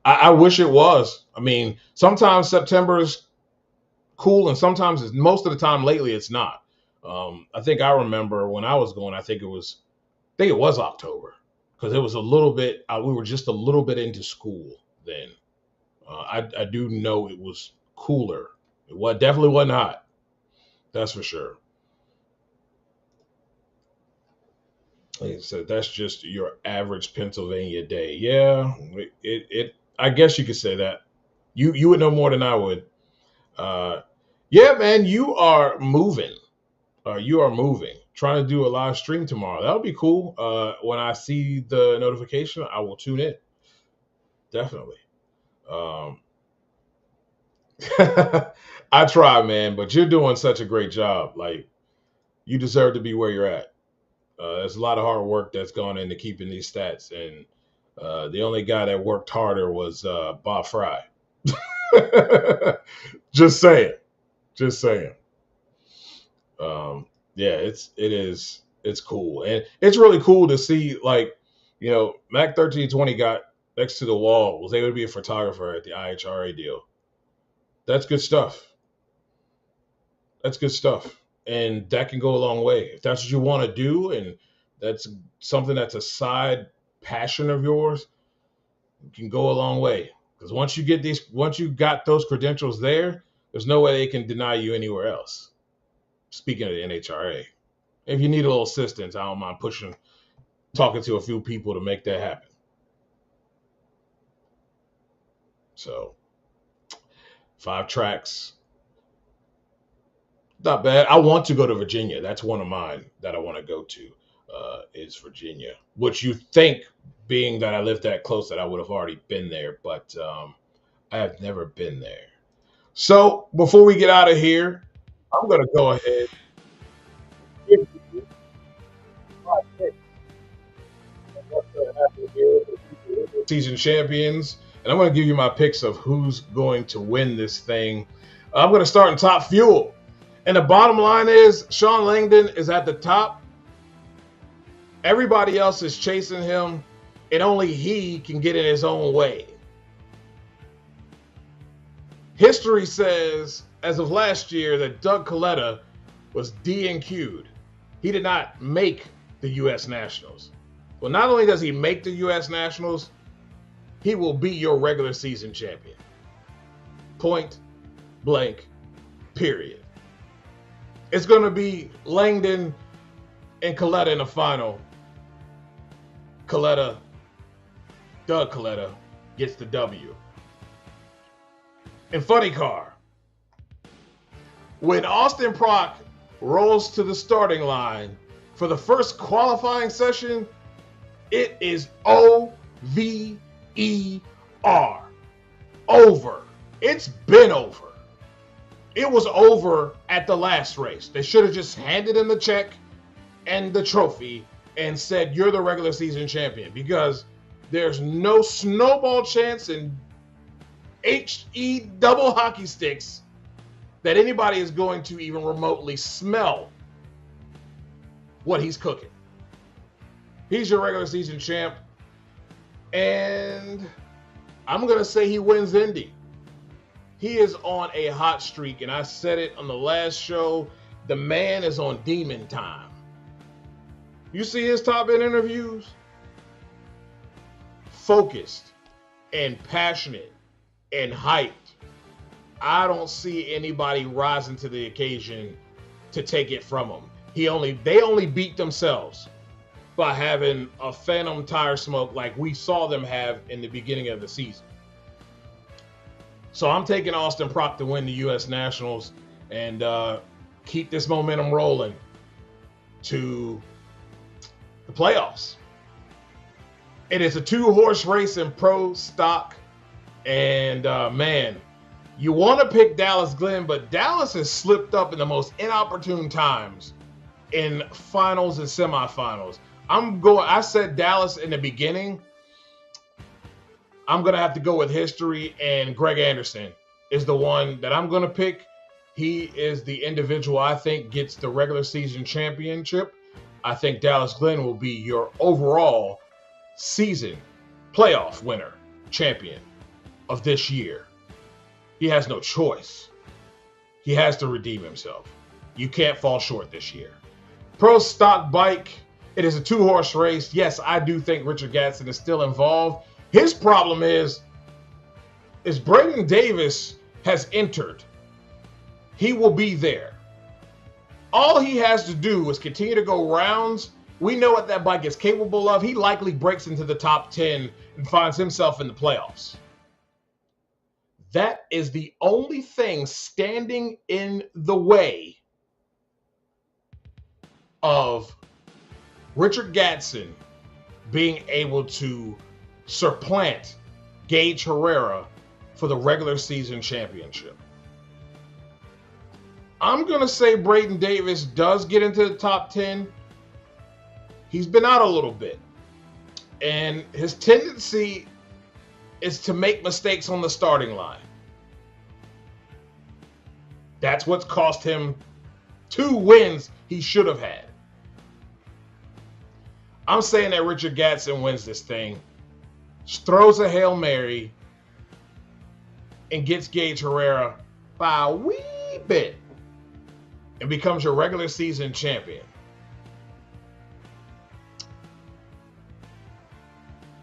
I wish it was. I mean, sometimes September is cool, and sometimes most of the time lately it's not. I think I remember when I was going. I think it was October because it was a little bit. We were just a little bit into school then. I do know it was cooler. Definitely wasn't hot. That's for sure. Like I said, that's just your average Pennsylvania day. Yeah, it. I guess you could say that. You would know more than I would. Yeah, man, you are moving. You are moving. Trying to do a live stream tomorrow. That'll be cool. When I see the notification, I will tune in. Definitely. Um, I try, man, but you're doing such a great job. Like, you deserve to be where you're at. There's a lot of hard work that's gone into keeping these stats, and the only guy that worked harder was Bob Fry. Just saying. Just saying. Yeah, it's cool, and it's really cool to see, like, Mac 1320 got next to the wall, was able to be a photographer at the IHRA deal. That's good stuff. That's good stuff. And that can go a long way. If that's what you want to do and that's something that's a side passion of yours, it can go a long way. Because once you got those credentials there, there's no way they can deny you anywhere else. Speaking of the NHRA, if you need a little assistance, I don't mind talking to a few people to make that happen. So 5 tracks. Not bad. I want to go to Virginia. That's one of mine that I want to go to, is Virginia. Which you think, being that I live that close, that I would have already been there, but I have never been there. So before we get out of here, I'm going to go ahead and give you my picks of what's going to happen here with the season champions, and I'm going to give you my picks of who's going to win this thing. I'm going to start in Top Fuel. And the bottom line is Sean Langdon is at the top. Everybody else is chasing him, and only he can get in his own way. History says, as of last year, that Doug Coletta was DNQ'd. He did not make the U.S. Nationals. Well, not only does he make the U.S. Nationals, he will be your regular season champion. Point blank, period. It's going to be Langdon and Coletta in the final. Doug Coletta gets the W. And funny car, when Austin Prock rolls to the starting line for the first qualifying session, it is OVER. Over. It's been over. It was over at the last race. They should have just handed him the check and the trophy and said, you're the regular season champion, because there's no snowball chance in HE double hockey sticks that anybody is going to even remotely smell what he's cooking. He's your regular season champ, and I'm going to say he wins Indy. He is on a hot streak, and I said it on the last show. The man is on demon time. You see his top end interviews? Focused and passionate and hyped. I don't see anybody rising to the occasion to take it from him. They only beat themselves by having a phantom tire smoke like we saw them have in the beginning of the season. So I'm taking Austin Prock to win the U.S. Nationals and keep this momentum rolling to the playoffs. It is a 2-horse race in pro stock. And man, you want to pick Dallas Glenn, but Dallas has slipped up in the most inopportune times in finals and semifinals. I said Dallas in the beginning. I'm going to have to go with history, and Greg Anderson is the one that I'm going to pick. He is the individual I think gets the regular season championship. I think Dallas Glenn will be your overall season playoff winner, champion of this year. He has no choice. He has to redeem himself. You can't fall short this year. Pro stock bike, it is a 2-horse race. Yes, I do think Richard Gadsden is still involved. His problem is Braden Davis has entered. He will be there. All he has to do is continue to go rounds. We know what that bike is capable of. He likely breaks into the top 10 and finds himself in the playoffs. That is the only thing standing in the way of Richard Gadsden being able to supplant Gage Herrera for the regular season championship. I'm going to say Braden Davis does get into the top 10. He's been out a little bit. And his tendency is to make mistakes on the starting line. That's what's cost him 2 wins he should have had. I'm saying that Richard Gadsden wins this thing, throws a Hail Mary, and gets Gage Herrera by a wee bit and becomes your regular season champion.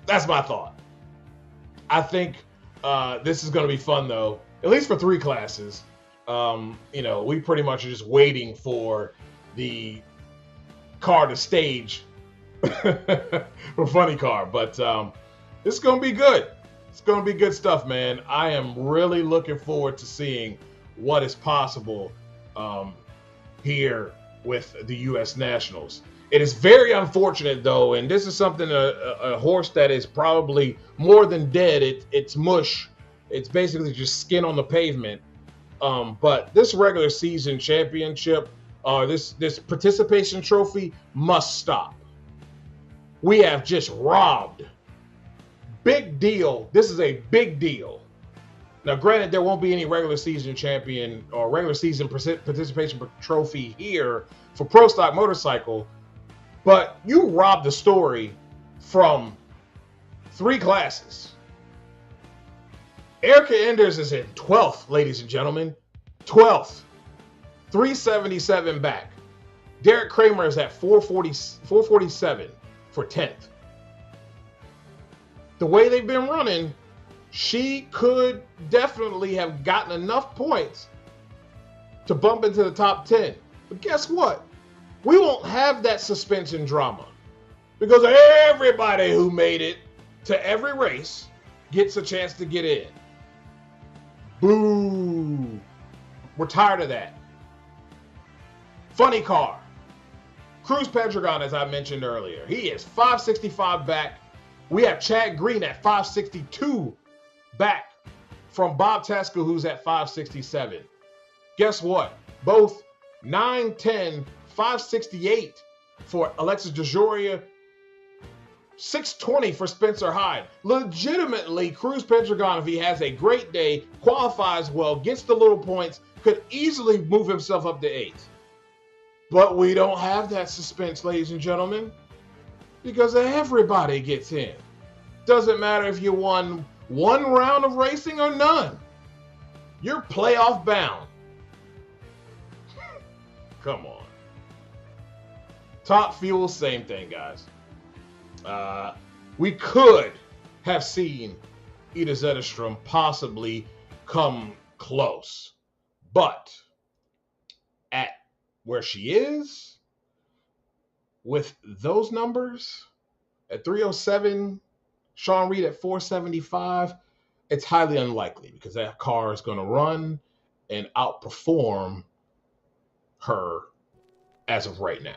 That's my thought. I think this is going to be fun, though, at least for 3 classes. We pretty much are just waiting for the car to stage for Funny Car. But this is going to be good. It's going to be good stuff, man. I am really looking forward to seeing what is possible here with the U.S. Nationals. It is very unfortunate, though, and this is something, a horse that is probably more than dead. It's mush. It's basically just skin on the pavement. But this regular season championship, this participation trophy must stop. We have just robbed. Big deal. This is a big deal. Now, granted, there won't be any regular season champion or regular season participation trophy here for Pro Stock Motorcycle, but you robbed the story from 3 classes. Erica Enders is in 12th, ladies and gentlemen. 12th. 377 back. Derek Kramer is at 447 for 10th. The way they've been running, she could definitely have gotten enough points to bump into the top 10. But guess what? We won't have that suspension drama because everybody who made it to every race gets a chance to get in. Boo. We're tired of that. Funny Car. Cruz Pedregon, as I mentioned earlier. He is 565 back. We have Chad Green at 562 back from Bob Tasker, who's at 567. Guess what? Both 910, 568 for Alexis DeJoria, 620 for Spencer Hyde. Legitimately, Cruz Pedregon, if he has a great day, qualifies well, gets the little points, could easily move himself up to 8th. But we don't have that suspense, ladies and gentlemen, because everybody gets in. Doesn't matter if you won 1 round of racing or none. You're playoff bound. Come on. Top Fuel, same thing, guys. We could have seen Ida Zetterstrom possibly come close. But at where she is, with those numbers, at 307, Sean Reed at 475, it's highly unlikely because that car is going to run and outperform her as of right now.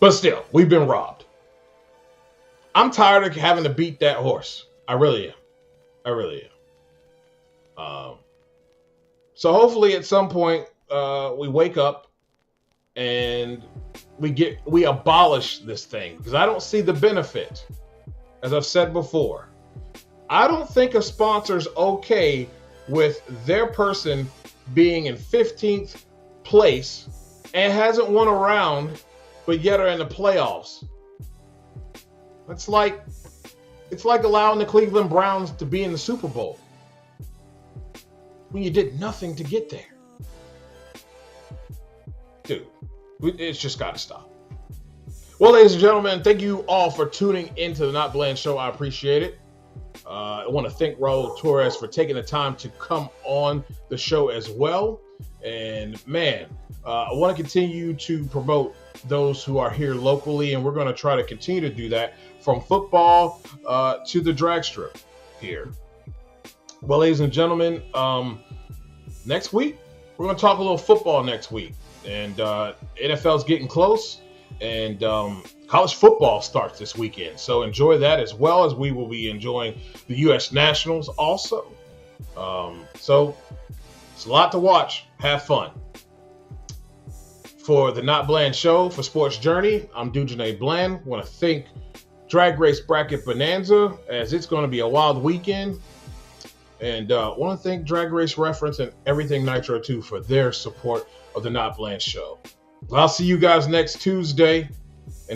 But still, we've been robbed. I'm tired of having to beat that horse. I really am. I really am. So hopefully at some point we wake up and we abolish this thing, because I don't see the benefit. As I've said before, I don't think a sponsor's okay with their person being in 15th place and hasn't won a round, but yet are in the playoffs. It's like allowing the Cleveland Browns to be in the Super Bowl when you did nothing to get there. Dude, it's just got to stop. Well, ladies and gentlemen, thank you all for tuning into the Not Bland Show. I appreciate it. I want to thank Raul Torres for taking the time to come on the show as well. And man, I want to continue to promote those who are here locally, and we're going to try to continue to do that from football to the drag strip here. Well, ladies and gentlemen, next week, we're going to talk a little football next week. And NFL's getting close, and college football starts this weekend. So enjoy that, as well as we will be enjoying the U.S. Nationals also. So it's a lot to watch. Have fun. For the Not Bland Show, for Sports Journey, I'm Dujane Bland. I want to thank Drag Race Bracket Bonanza, as it's going to be a wild weekend. And I want to thank Drag Race Reference and Everything Nitro 2 for their support of the Not Bland Show. I'll see you guys next Tuesday.